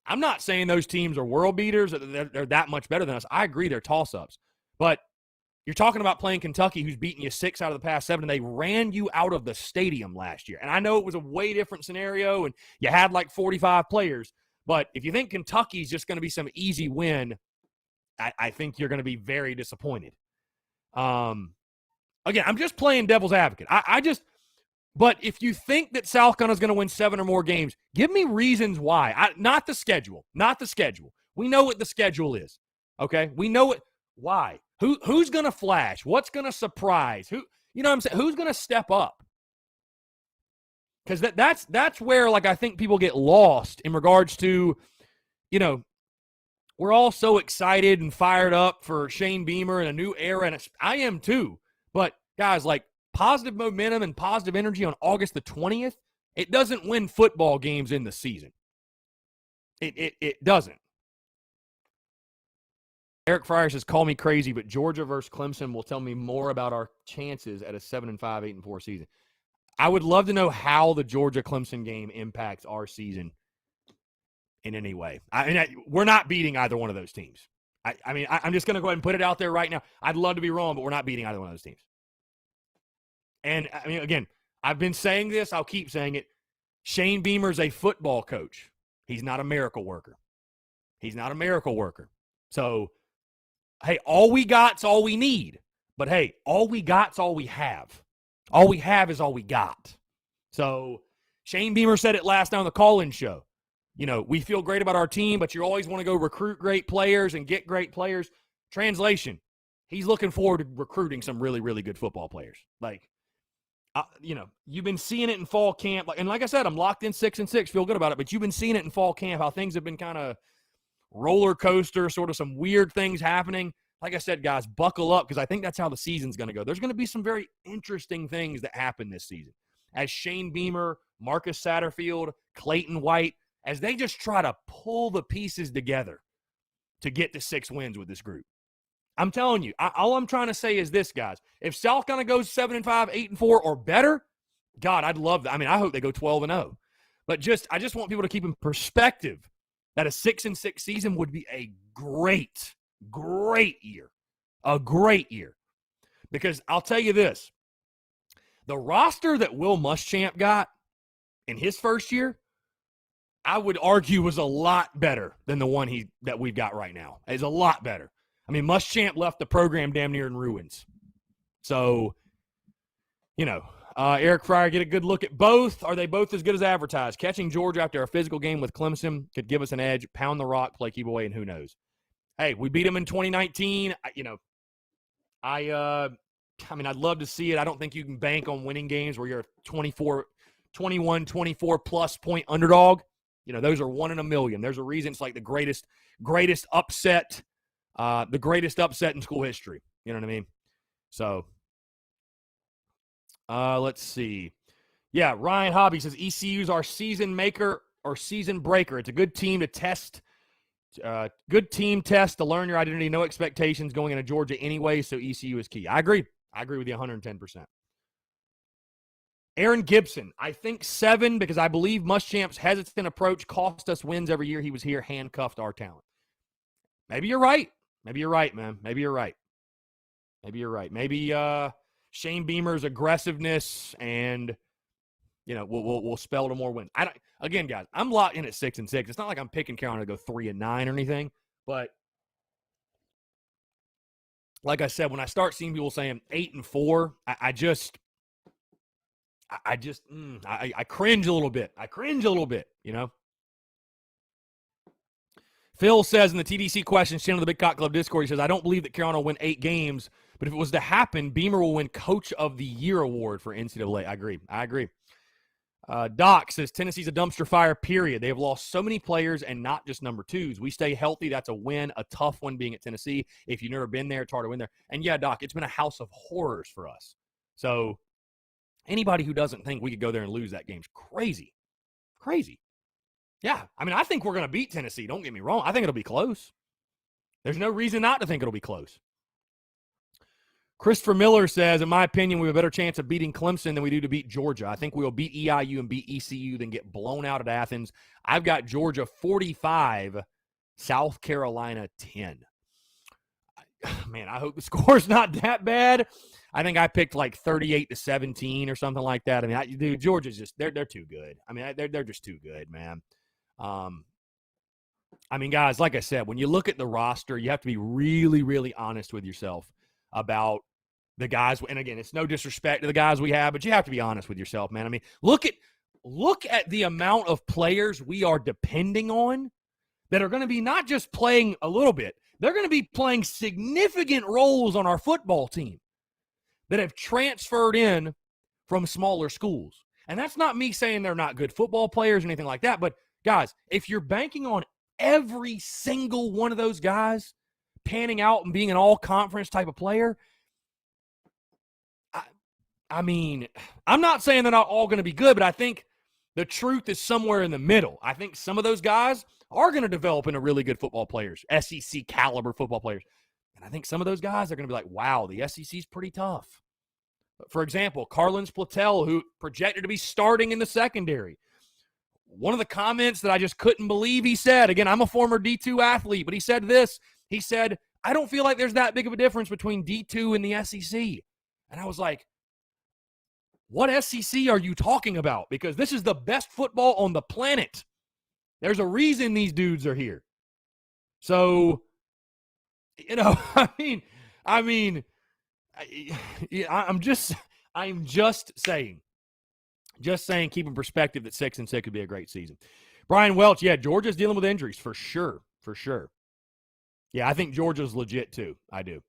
I'm not saying those teams are world beaters. They're that much better than us. I agree they're toss-ups. But you're talking about playing Kentucky, who's beaten you 6 out of the past 7, and they ran you out of the stadium last year. And I know it was a way different scenario, and you had like 45 players. But if you think Kentucky's just going to be some easy win, I think you're going to be very disappointed. Again, I'm just playing devil's advocate. But if you think that South Carolina's going to win 7 or more games, give me reasons why. Not the schedule. We know what the schedule is. Okay? We know it. Why? Who's going to flash? What's going to surprise? What I'm saying? Who's going to step up? Because that's where, like, I think people get lost in regards to, we're all so excited and fired up for Shane Beamer and a new era, and I am too. But, guys, like, positive momentum and positive energy on August the 20th, it doesn't win football games in the season. It doesn't. Eric Fryer says, call me crazy, but Georgia versus Clemson will tell me more about our chances at a 7-5, 8-4 season. I would love to know how the Georgia-Clemson game impacts our season in any way. We're not beating either one of those teams. I'm just going to go ahead and put it out there right now. I'd love to be wrong, but we're not beating either one of those teams. And, again, I've been saying this. I'll keep saying it. Shane Beamer's a football coach. He's not a miracle worker. So, hey, all we got's all we need. But, hey, all we got's all we have. All we have is all we got. So, Shane Beamer said it last night on the call-in show. We feel great about our team, but you always want to go recruit great players and get great players. Translation, he's looking forward to recruiting some really, really good football players. Like, you've been seeing it in fall camp. And like I said, I'm locked in 6-6, feel good about it. But you've been seeing it in fall camp, how things have been kind of roller coaster, sort of some weird things happening. Like I said, guys, buckle up because I think that's how the season's going to go. There's going to be some very interesting things that happen this season. As Shane Beamer, Marcus Satterfield, Clayton White, as they just try to pull the pieces together to get to 6 wins with this group. I'm telling you, all I'm trying to say is this, guys. If South Carolina goes 7-5, 8-4 or better, God, I'd love that. I hope they go 12-0. But I just want people to keep in perspective that a 6-6 season would be a great year. A great year. Because I'll tell you this, The roster that Will Muschamp got in his first year, I would argue was a lot better than the one that we've got right now. It's a lot better. I mean, Muschamp left the program damn near in ruins. So, Eric Fryer, get a good look at both. Are they both as good as advertised? Catching Georgia after a physical game with Clemson could give us an edge. Pound the rock, play keep away, and who knows? Hey, we beat them in 2019. I'd love to see it. I don't think you can bank on winning games where you're a 24 plus point underdog. Those are 1 in a million. There's a reason it's like the greatest upset, the greatest upset in school history. You know what I mean? So, let's see. Yeah, Ryan Hobby says ECU's our season maker or season breaker. It's a good team to test. Good team test to learn your identity. No expectations going into Georgia anyway, so ECU is key. I agree with you 110%. Aaron Gibson, I think 7 because I believe Muschamp's hesitant approach cost us wins every year he was here, handcuffed our talent. Maybe you're right. Maybe you're right, man. Maybe you're right. Maybe Shane Beamer's aggressiveness and, we'll spell to more wins. Again, guys, I'm locked in at 6-6. It's not like I'm picking Carolina to go 3-9 or anything, but like I said, when I start seeing people saying 8-4, I cringe a little bit. Phil says in the TDC questions channel of the Big Cock Club Discord, he says, I don't believe that Carolina will win 8 games, but if it was to happen, Beamer will win Coach of the Year award for NCAA. I agree. Doc says Tennessee's a dumpster fire, period. They have lost so many players and not just number 2s. We stay healthy. That's a win, a tough one being at Tennessee. If you've never been there, it's hard to win there. And yeah, Doc, it's been a house of horrors for us. So anybody who doesn't think we could go there and lose that game's crazy. Yeah, I think we're going to beat Tennessee. Don't get me wrong. I think it'll be close. There's no reason not to think it'll be close. Christopher Miller says, in my opinion, we have a better chance of beating Clemson than we do to beat Georgia. I think we will beat EIU and beat ECU, then get blown out at Athens. I've got Georgia 45, South Carolina 10. Man, I hope the score's not that bad. I think I picked like 38-17 or something like that. Dude, Georgia's just, they're too good. They're just too good, man. Guys, like I said, when you look at the roster, you have to be really, really honest with yourself about the guys. And again, it's no disrespect to the guys we have, but you have to be honest with yourself, man. Look at the amount of players we are depending on that are going to be not just playing a little bit, they're going to be playing significant roles on our football team that have transferred in from smaller schools. And that's not me saying they're not good football players or anything like that, but guys, if you're banking on every single one of those guys panning out and being an all-conference type of player, I'm not saying they're not all going to be good, but I think the truth is somewhere in the middle. I think some of those guys are going to develop into really good football players, SEC caliber football players. And I think some of those guys are going to be like, wow, the SEC's pretty tough. For example, Carlin Splatel, who projected to be starting in the secondary. One of the comments that I just couldn't believe he said, again, I'm a former D2 athlete, but he said this. He said, I don't feel like there's that big of a difference between D2 and the SEC. And I was like, what SEC are you talking about? Because this is the best football on the planet. There's a reason these dudes are here. So, I'm just saying, keep in perspective that 6-6 could be a great season. Brian Welch, yeah, Georgia's dealing with injuries for sure. Yeah, I think Georgia's legit too. I do.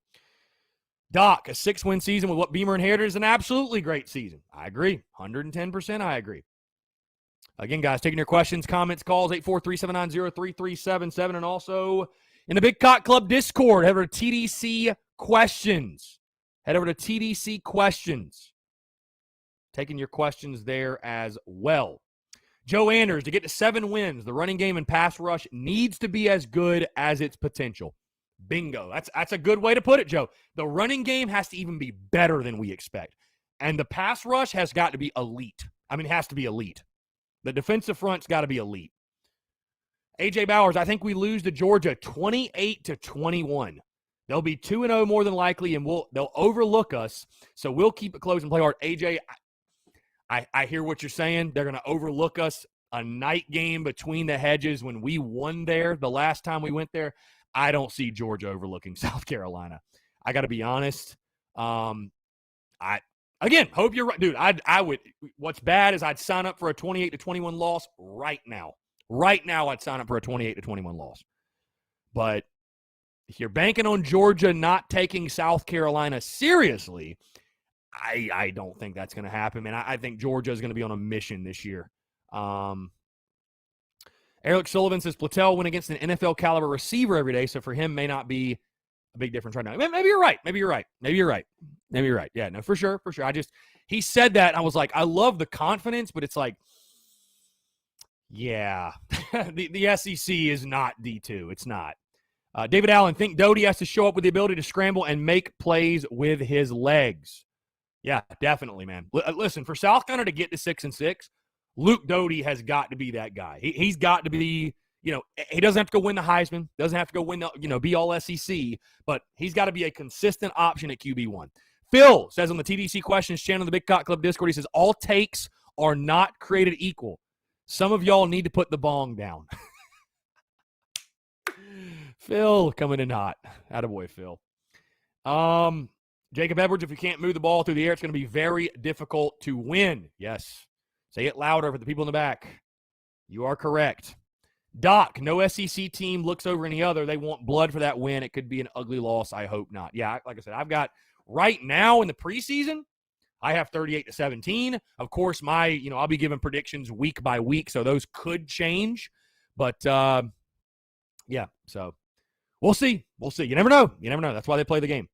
Doc, a 6-win season with what Beamer inherited is an absolutely great season. I agree. 110% I agree. Again, guys, taking your questions, comments, calls, 843-790-3377, and also in the Big Cock Club Discord, head over to TDC Questions. Taking your questions there as well. Joe Anders, to get to 7 wins, the running game and pass rush needs to be as good as its potential. Bingo. That's a good way to put it, Joe. The running game has to even be better than we expect. And the pass rush has got to be elite. It has to be elite. The defensive front's got to be elite. AJ Bowers, I think we lose to Georgia 28-21. They'll be 2-0 more than likely, and they'll overlook us, so we'll keep it close and play hard. AJ, I hear what you're saying. They're going to overlook us. A night game between the hedges when we won there the last time we went there. I don't see Georgia overlooking South Carolina. I got to be honest. Again, hope you're right. Dude, I would. What's bad is I'd sign up for a 28-21 loss right now. Right now, I'd sign up for a 28-21 loss. But if you're banking on Georgia not taking South Carolina seriously, I don't think that's going to happen, man. I think Georgia is going to be on a mission this year. Eric Sullivan says Plattel went against an NFL caliber receiver every day, so for him may not be a big difference right now. Maybe you're right. Maybe you're right. Yeah, no, for sure. He said that, and I was like, I love the confidence, but it's like, yeah, the SEC is not D2. It's not. David Allen, think Doty has to show up with the ability to scramble and make plays with his legs. Yeah, definitely, man. Listen, for South Carolina to get to 6-6, Luke Doty has got to be that guy. He's got to be, he doesn't have to go win the Heisman, doesn't have to go win the, be all SEC, but he's got to be a consistent option at QB1. Phil says on the TDC Questions channel, the Big Cock Club Discord, he says, all takes are not created equal. Some of y'all need to put the bong down. Phil coming in hot. Attaboy, Phil. Jacob Edwards, if you can't move the ball through the air, it's going to be very difficult to win. Yes. Say it louder for the people in the back. You are correct. Doc, no SEC team looks over any other. They want blood for that win. It could be an ugly loss. I hope not. Yeah, like I said, I've got right now in the preseason, I have 38-17. Of course, I'll be giving predictions week by week, so those could change. But, yeah, so we'll see. You never know. That's why they play the game.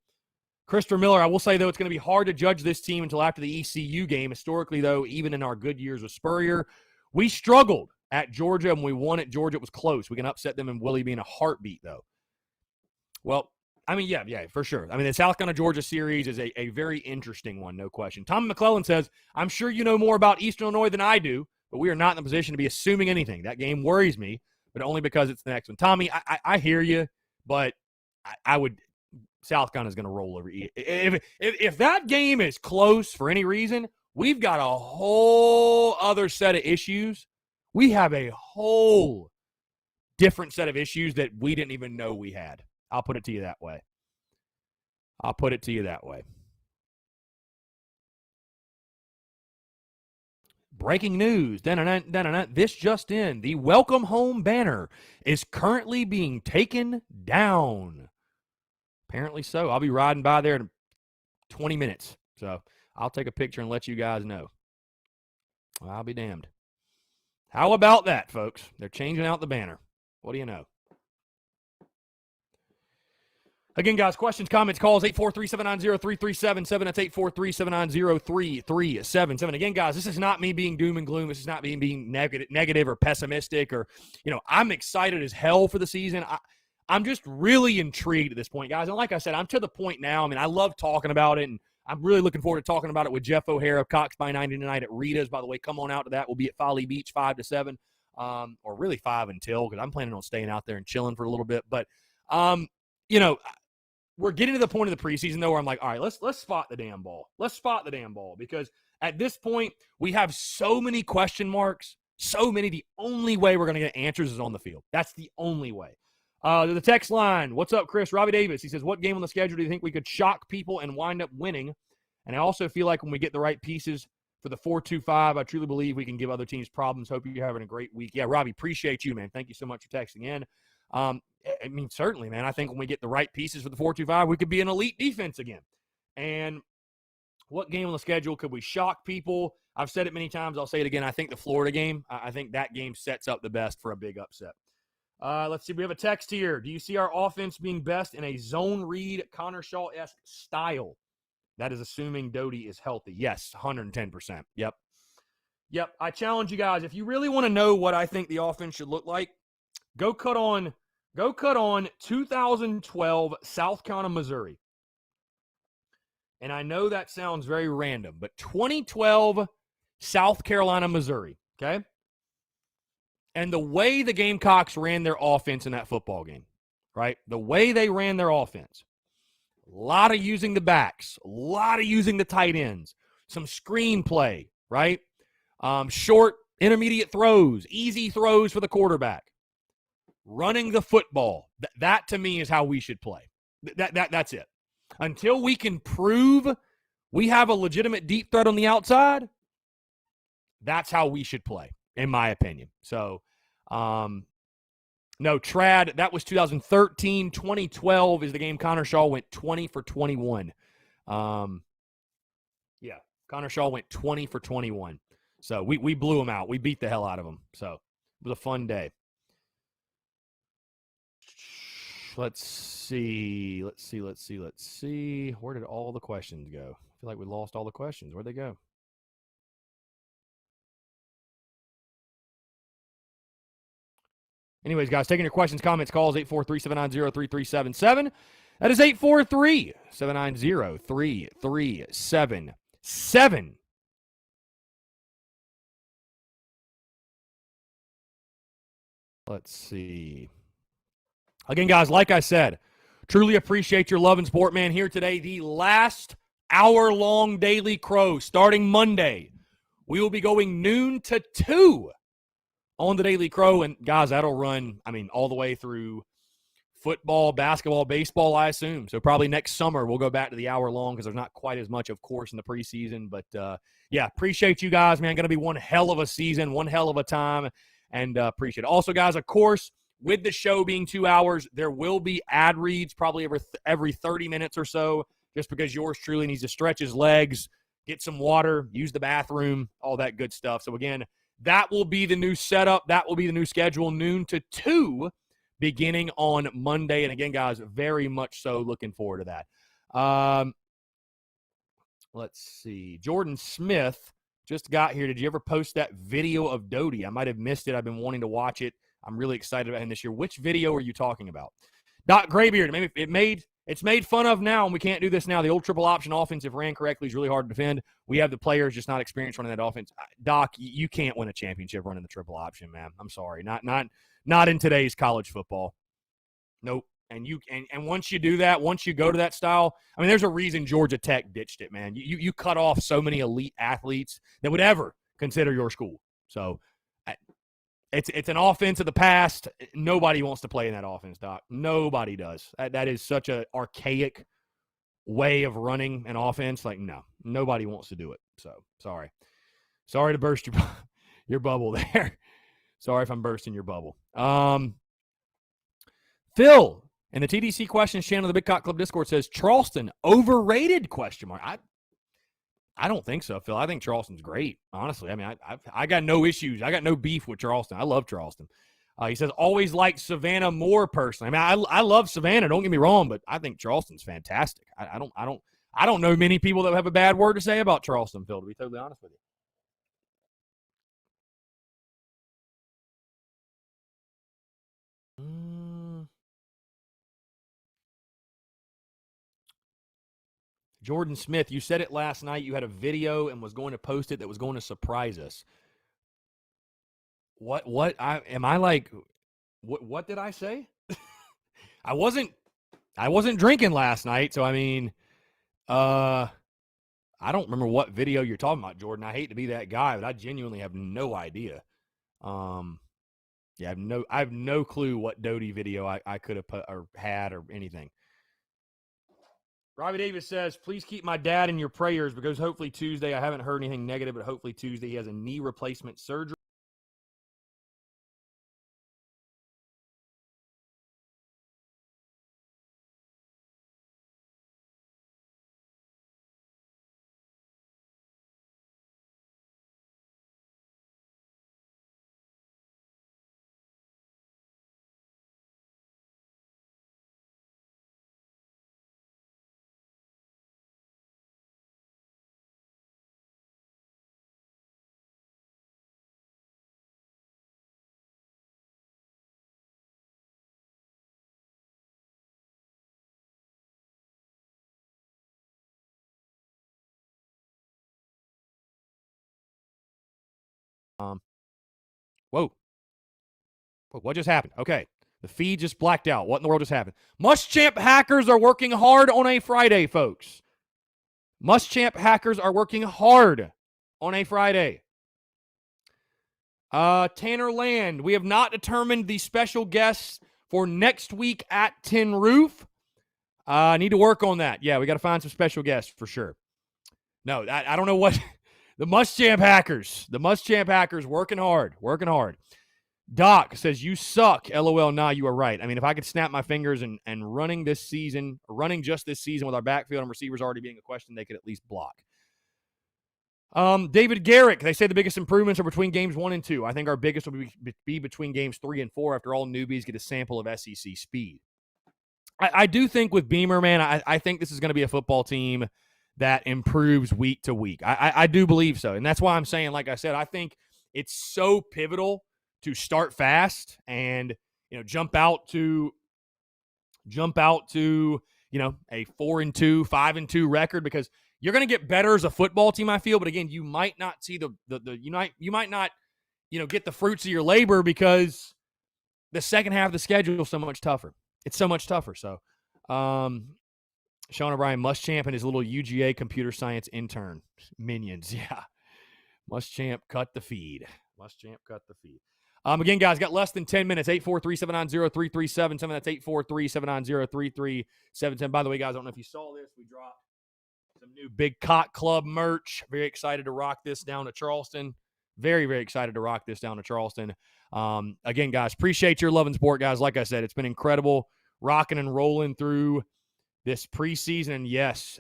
Christopher Miller, I will say, though, it's going to be hard to judge this team until after the ECU game. Historically, though, even in our good years with Spurrier, we struggled at Georgia, and when we won at Georgia, it was close. We can upset them in Willie being a heartbeat, though. Well, yeah, for sure. The South Carolina-Georgia series is a very interesting one, no question. Tom McClellan says, I'm sure you know more about Eastern Illinois than I do, but we are not in a position to be assuming anything. That game worries me, but only because it's the next one. Tommy, I hear you, but I would – South Carolina is going to roll over. If that game is close for any reason, we've got a whole other set of issues. We have a whole different set of issues that we didn't even know we had. I'll put it to you that way. Breaking news. This just in. The welcome home banner is currently being taken down. Apparently so. I'll be riding by there in 20 minutes. So I'll take a picture and let you guys know. Well, I'll be damned. How about that, folks? They're changing out the banner. What do you know? Again, guys, questions, comments, calls, 843-790-3377. That's 843-790-3377. Again, guys, this is not me being doom and gloom. This is not me being negative or pessimistic or, I'm excited as hell for the season. I'm just really intrigued at this point, guys. And like I said, I'm to the point now. I love talking about it, and I'm really looking forward to talking about it with Jeff O'Hara of Cox by 90 tonight at Rita's. By the way, come on out to that. We'll be at Folly Beach 5 to 7, or really 5 until, because I'm planning on staying out there and chilling for a little bit. But, we're getting to the point of the preseason, though, where I'm like, all right, let's spot the damn ball. Let's spot the damn ball, because at this point, we have so many question marks, so many. The only way we're going to get answers is on the field. That's the only way. The text line, what's up, Chris? Robbie Davis, he says, what game on the schedule do you think we could shock people and wind up winning? And I also feel like when we get the right pieces for the 4-2-5, I truly believe we can give other teams problems. Hope you're having a great week. Yeah, Robbie, appreciate you, man. Thank you so much for texting in. Certainly, man, I think when we get the right pieces for the 4-2-5, we could be an elite defense again. And what game on the schedule could we shock people? I've said it many times. I'll say it again. I think the Florida game, I think that game sets up the best for a big upset. Let's see. We have a text here. Do you see our offense being best in a zone read, Connor Shaw-esque style? That is assuming Doty is healthy. Yes, 110%. Yep. I challenge you guys. If you really want to know what I think the offense should look like, go cut on 2012 South Carolina, Missouri. And I know that sounds very random, but 2012 South Carolina, Missouri. Okay. And the way the Gamecocks ran their offense in that football game, right? The way they ran their offense, a lot of using the backs, a lot of using the tight ends, some screenplay, right? Short, intermediate throws, easy throws for the quarterback. Running the football. That to me is how we should play. That's it. Until we can prove we have a legitimate deep threat on the outside, that's how we should play, in my opinion. So, no, Trad, that was 2013. 2012 is the game Connor Shaw went 20 for 21. Yeah, Connor Shaw went 20 for 21. So we blew him out. We beat the hell out of him. So it was a fun day. Let's see. Where did all the questions go? I feel like we lost all the questions. Where'd they go? Anyways, guys, taking your questions, comments, calls, 843-790-3377. That is 843-790-3377. Let's see. Again, guys, like I said, truly appreciate your love and support, man. Here today, the last hour-long Daily Crow starting Monday. We will be going noon to 2 on the Daily Crow. And, guys, that'll run, all the way through football, basketball, baseball, I assume. So probably next summer we'll go back to the hour-long because there's not quite as much, of course, in the preseason. But, yeah, appreciate you guys, man. Going to be one hell of a season, one hell of a time, and appreciate it. Also, guys, of course, with the show being 2 hours, there will be ad reads probably every 30 minutes or so, just because yours truly needs to stretch his legs, get some water, use the bathroom, all that good stuff. So, again, that will be the new setup. That will be the new schedule, noon to 2, beginning on Monday. And, again, guys, very much so looking forward to that. Let's see. Jordan Smith just got here. Did you ever post that video of Doty? I might have missed it. I've been wanting to watch it. I'm really excited about him this year. Which video are you talking about? Doc Graybeard, it's made fun of now, and we can't do this now. The old triple option offense, if ran correctly, is really hard to defend. We have the players, just not experienced running that offense. Doc, you can't win a championship running the triple option, man. I'm sorry. Not in today's college football. Nope. And once you do that, once you go to that style, there's a reason Georgia Tech ditched it, man. You cut off so many elite athletes that would ever consider your school. So it's an offense of the past. Nobody wants to play in that offense, Doc. Nobody does. That is such an archaic way of running an offense. Like, no, nobody wants to do it. So, sorry to burst your bubble there. Sorry if I'm bursting your bubble. Phil in the TDC questions channel, the Big Cock Club Discord says, Charleston overrated, ? I don't think so, Phil. I think Charleston's great, honestly. I got no issues. I got no beef with Charleston. I love Charleston. He says, always liked Savannah more personally. I love Savannah, don't get me wrong, but I think Charleston's fantastic. I don't know many people that have a bad word to say about Charleston, Phil, to be totally honest with you. Jordan Smith, you said it last night. You had a video and was going to post it that was going to surprise us. What did I say? I wasn't drinking last night, so I don't remember what video you're talking about, Jordan. I hate to be that guy, but I genuinely have no idea. Yeah, I have no clue what Doty video I could have put or had or anything. Robbie Davis says, please keep my dad in your prayers because hopefully Tuesday, I haven't heard anything negative, but hopefully Tuesday he has a knee replacement surgery. Whoa. What just happened? Okay. The feed just blacked out. What in the world just happened? Muschamp hackers are working hard on a Friday, folks. Muschamp hackers are working hard on a Friday. Tanner Land, we have not determined the special guests for next week at Tin Roof. I need to work on that. Yeah, we got to find some special guests for sure. No, I don't know what. The Muschamp Hackers. The Muschamp Hackers working hard. Doc says, you suck. LOL. Nah, you are right. I mean, if I could snap my fingers and running just this season with our backfield and receivers already being a question, they could at least block. David Garrick, they say the biggest improvements are between games 1 and 2. I think our biggest will be between games 3 and 4 after all newbies get a sample of SEC speed. I do think with Beamer, man, I think this is going to be a football team that improves week to week. I do believe so. And that's why I'm saying, like I said, I think it's so pivotal to start fast and, jump out to, a 4-2, 5-2 record, because you're going to get better as a football team, I feel. But again, you might not see you might not, get the fruits of your labor because the second half of the schedule is so much tougher. It's so much tougher. So, Sean O'Brien, Muschamp and his little UGA computer science intern minions. Yeah. Muschamp cut the feed. Again, guys, got less than 10 minutes. 843-790-3377. That's 843-790-3377. By the way, guys, I don't know if you saw this. We dropped some new Big Cock Club merch. Very excited to rock this down to Charleston. Very, very excited to rock this down to Charleston. Again, guys, appreciate your love and support, guys. Like I said, it's been incredible rocking and rolling through this preseason. And yes,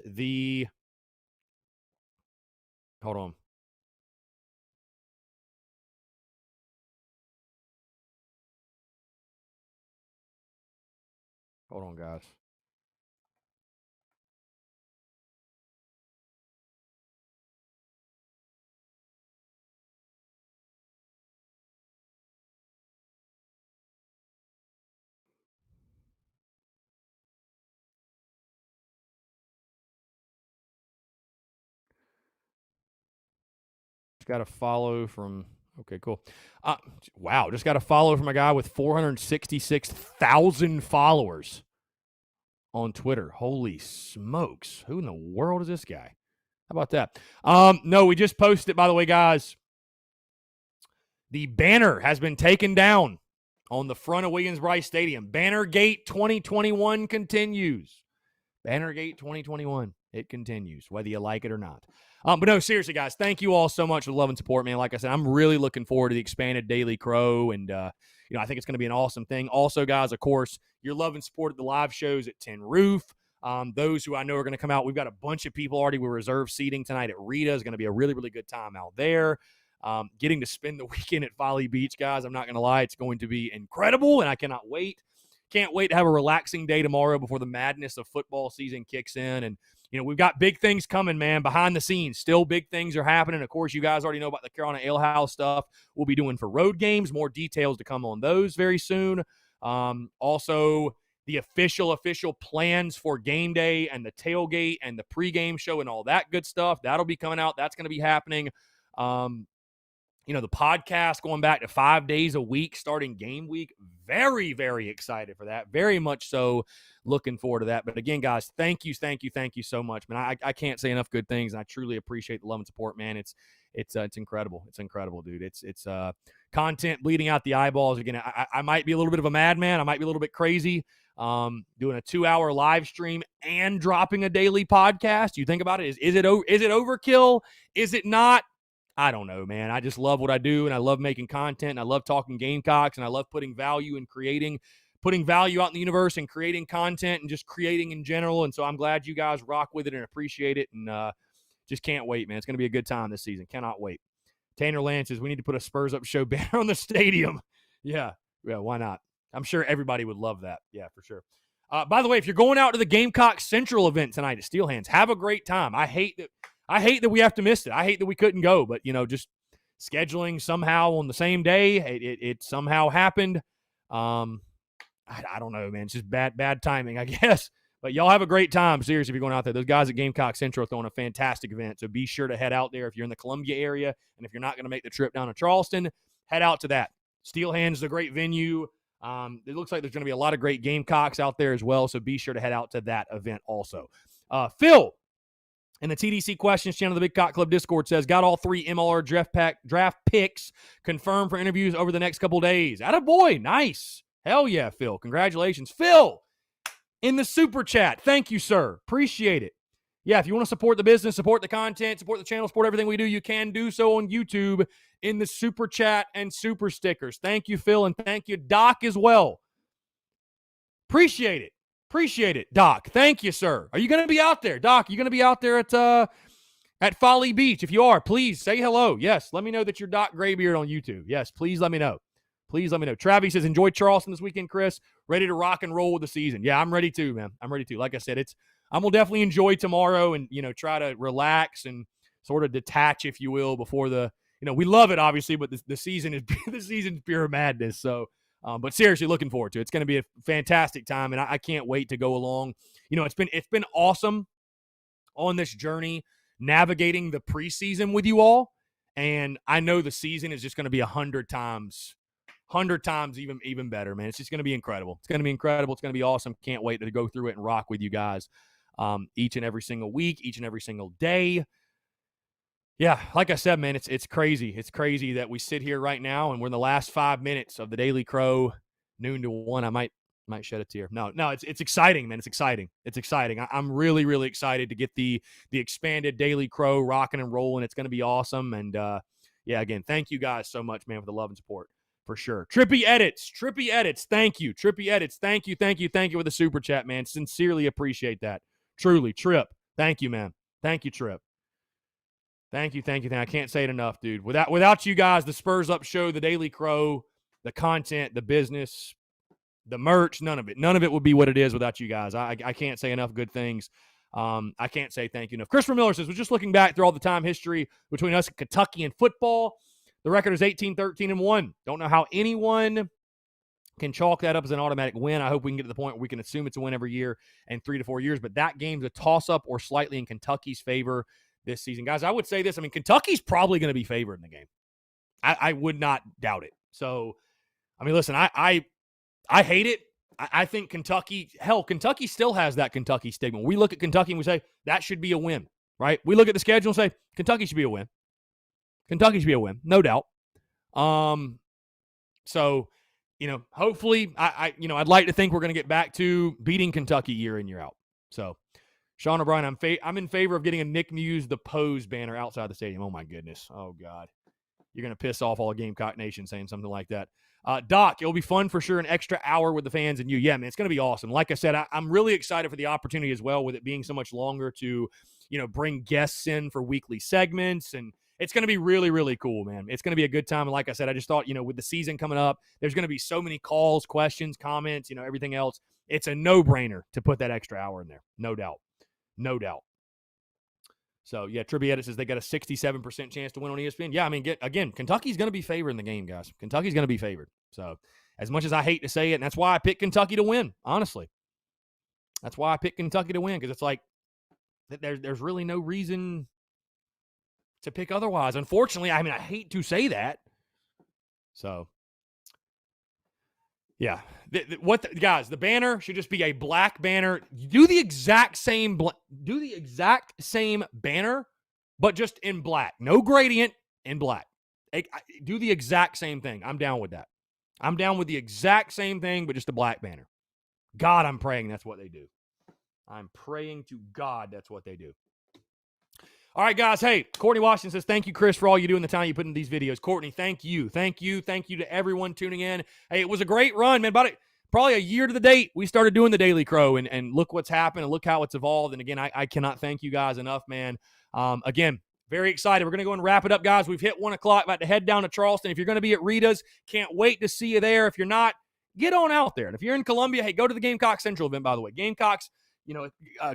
hold on. Hold on, guys. Just got a follow from, okay, cool. Wow, just got a follow from a guy with 466,000 followers on Twitter. Holy smokes. Who in the world is this guy? How about that? No, we just posted, by the way, guys. The banner has been taken down on the front of Williams-Brice Stadium. Bannergate 2021 continues. Bannergate 2021. It continues, whether you like it or not. But no, seriously, guys, thank you all so much for the love and support, man. Like I said, I'm really looking forward to the expanded Daily Crow, and I think it's going to be an awesome thing. Also, guys, of course, your love and support at the live shows at Tin Roof. Those who I know are going to come out, we've got a bunch of people already with reserved seating tonight at Rita. Is going to be a really, really good time out there. Getting to spend the weekend at Folly Beach, guys, I'm not going to lie, it's going to be incredible, and I cannot wait. Can't wait to have a relaxing day tomorrow before the madness of football season kicks in. And, we've got big things coming, man, behind the scenes. Still big things are happening. Of course, you guys already know about the Carolina Ale House stuff we'll be doing for road games. More details to come on those very soon. Also, the official plans for game day and the tailgate and the pregame show and all that good stuff. That'll be coming out. That's going to be happening. The podcast going back to 5 days a week starting game week. Very, very excited for that. Very much so looking forward to that. But again, guys, thank you so much, man. I can't say enough good things, and I truly appreciate the love and support, man. It's incredible. It's incredible, dude. It's content bleeding out the eyeballs. Again, I might be a little bit of a madman. I might be a little bit crazy. Doing a 2-hour live stream and dropping a daily podcast. You think about it. Is it overkill? Is it not? I don't know, man. I just love what I do, and I love making content, and I love talking Gamecocks, and I love putting value out in the universe and creating content and just creating in general. And so I'm glad you guys rock with it and appreciate it, and just can't wait, man. It's going to be a good time this season. Cannot wait. Tanner Lance says we need to put a Spurs Up Show banner on the stadium. Yeah, why not? I'm sure everybody would love that. Yeah, for sure. By the way, if you're going out to the Gamecock Central event tonight at Steel Hands, have a great time. I hate that we have to miss it. I hate that we couldn't go, but, just scheduling somehow on the same day, it somehow happened. I don't know, man. It's just bad timing, I guess. But y'all have a great time. Seriously, if you're going out there. Those guys at Gamecock Central are throwing a fantastic event, so be sure to head out there if you're in the Columbia area, and if you're not going to make the trip down to Charleston, head out to that. Steel Hands is a great venue. It looks like there's going to be a lot of great Gamecocks out there as well, so be sure to head out to that event also. Phil And the TDC questions channel, the Big Cock Club Discord says, got all 3 MLR draft picks confirmed for interviews over the next couple days. Attaboy, nice. Hell yeah, Phil. Congratulations. Phil, in the super chat. Thank you, sir. Appreciate it. Yeah, if you want to support the business, support the content, support the channel, support everything we do, you can do so on YouTube in the super chat and super stickers. Thank you, Phil, and thank you, Doc, as well. Appreciate it. Appreciate it, Doc. Thank you, sir. Are you going to be out there? Doc, are you going to be out there at Folly Beach? If you are, please say hello. Yes, let me know that you're Doc Graybeard on YouTube. Yes, please let me know. Please let me know. Travis says, enjoy Charleston this weekend, Chris. Ready to rock and roll with the season. Yeah, I'm ready too, man. I'm ready too. Like I said, I'm going to definitely enjoy tomorrow and, try to relax and sort of detach, if you will, before we love it, obviously, but the season is the season's pure madness. So, but seriously, looking forward to it. It's going to be a fantastic time, and I can't wait to go along. It's been awesome on this journey navigating the preseason with you all, and I know the season is just going to be 100 times even better, man. It's just going to be incredible. It's going to be incredible. It's going to be awesome. Can't wait to go through it and rock with you guys each and every single week, each and every single day. Yeah, like I said, man, it's crazy. It's crazy that we sit here right now and we're in the last 5 minutes of the Daily Crow, noon to 1. I might shed a tear. No, it's exciting, man. It's exciting. It's exciting. I'm really, really excited to get the expanded Daily Crow rocking and rolling. It's going to be awesome. And yeah, again, thank you guys so much, man, for the love and support. For sure. Trippy Edits. Thank you. Trippy Edits. Thank you with the super chat, man. Sincerely appreciate that. Truly. Trip. Thank you, man. Thank you, Trip. Thank you. I can't say it enough, dude. Without you guys, the Spurs Up Show, the Daily Crow, the content, the business, the merch, none of it would be what it is without you guys. I can't say enough good things. I can't say thank you enough. Christopher Miller says, we're just looking back through all the time history between us and Kentucky and football. The record is 18-13-1. Don't know how anyone can chalk that up as an automatic win. I hope we can get to the point where we can assume it's a win every year and 3 to 4 years, but that game's a toss-up or slightly in Kentucky's favor this season. Guys, I would say this. I mean, Kentucky's probably going to be favored in the game. I would not doubt it. So, I mean, listen, I hate it. I think Kentucky still has that Kentucky stigma. We look at Kentucky and we say, that should be a win, right? We look at the schedule and say, Kentucky should be a win. Kentucky should be a win, no doubt. So, hopefully, I'd like to think we're going to get back to beating Kentucky year in, year out. So, Sean O'Brien, I'm in favor of getting a Nick Muse the Pose banner outside the stadium. Oh, my goodness. Oh, God. You're going to piss off all of Gamecock Nation saying something like that. Doc, it'll be fun for sure, an extra hour with the fans and you. Yeah, man, it's going to be awesome. Like I said, I'm really excited for the opportunity as well, with it being so much longer to, bring guests in for weekly segments. And it's going to be really, really cool, man. It's going to be a good time. And like I said, I just thought, with the season coming up, there's going to be so many calls, questions, comments, everything else. It's a no-brainer to put that extra hour in there. No doubt. No doubt. So, yeah, Tribbietta says they got a 67% chance to win on ESPN. Yeah, I mean, again, Kentucky's going to be favored in the game, guys. Kentucky's going to be favored. So, as much as I hate to say it, and that's why I picked Kentucky to win, honestly. That's why I picked Kentucky to win, because it's like there's really no reason to pick otherwise. Unfortunately, I mean, I hate to say that. So, yeah. Guys, the banner should just be a black banner. Do the exact same banner, but just in black. No gradient, in black. Do the exact same thing. I'm down with that. I'm down with the exact same thing, but just a black banner. God, I'm praying that's what they do. I'm praying to God that's what they do. All right, guys. Hey, Courtney Washington says, thank you, Chris, for all you do and the time you put in these videos. Courtney, thank you. Thank you to everyone tuning in. Hey, it was a great run, man. Probably a year to the date, we started doing the Daily Crow, and look what's happened and look how it's evolved. And again, I cannot thank you guys enough, man. Again, very excited. We're going to go and wrap it up, guys. We've hit 1 o'clock, about to head down to Charleston. If you're going to be at Rita's, can't wait to see you there. If you're not, get on out there. And if you're in Columbia, hey, go to the Gamecock Central event, by the way. Gamecocks,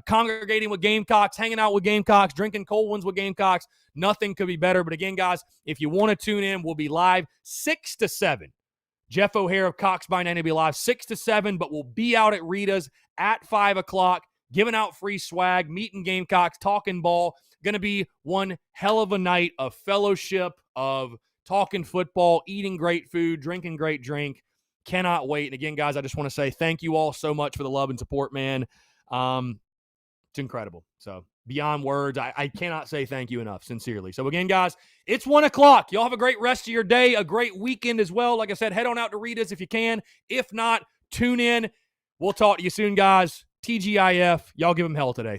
congregating with Gamecocks, hanging out with Gamecocks, drinking cold ones with Gamecocks. Nothing could be better. But again, guys, if you want to tune in, we'll be live 6 to 7. Jeff O'Hare of Cox by 9 will be live 6 to 7, but we'll be out at Rita's at 5 o'clock, giving out free swag, meeting Gamecocks, talking ball. Going to be one hell of a night of fellowship, of talking football, eating great food, drinking great drink. Cannot wait. And again, guys, I just want to say thank you all so much for the love and support, man. It's incredible. So beyond words, I cannot say thank you enough, sincerely. So again, guys, it's 1 o'clock. Y'all have a great rest of your day, a great weekend as well. Like I said, head on out to Rita's if you can. If not, tune in. We'll talk to you soon, guys. TGIF. Y'all give them hell today.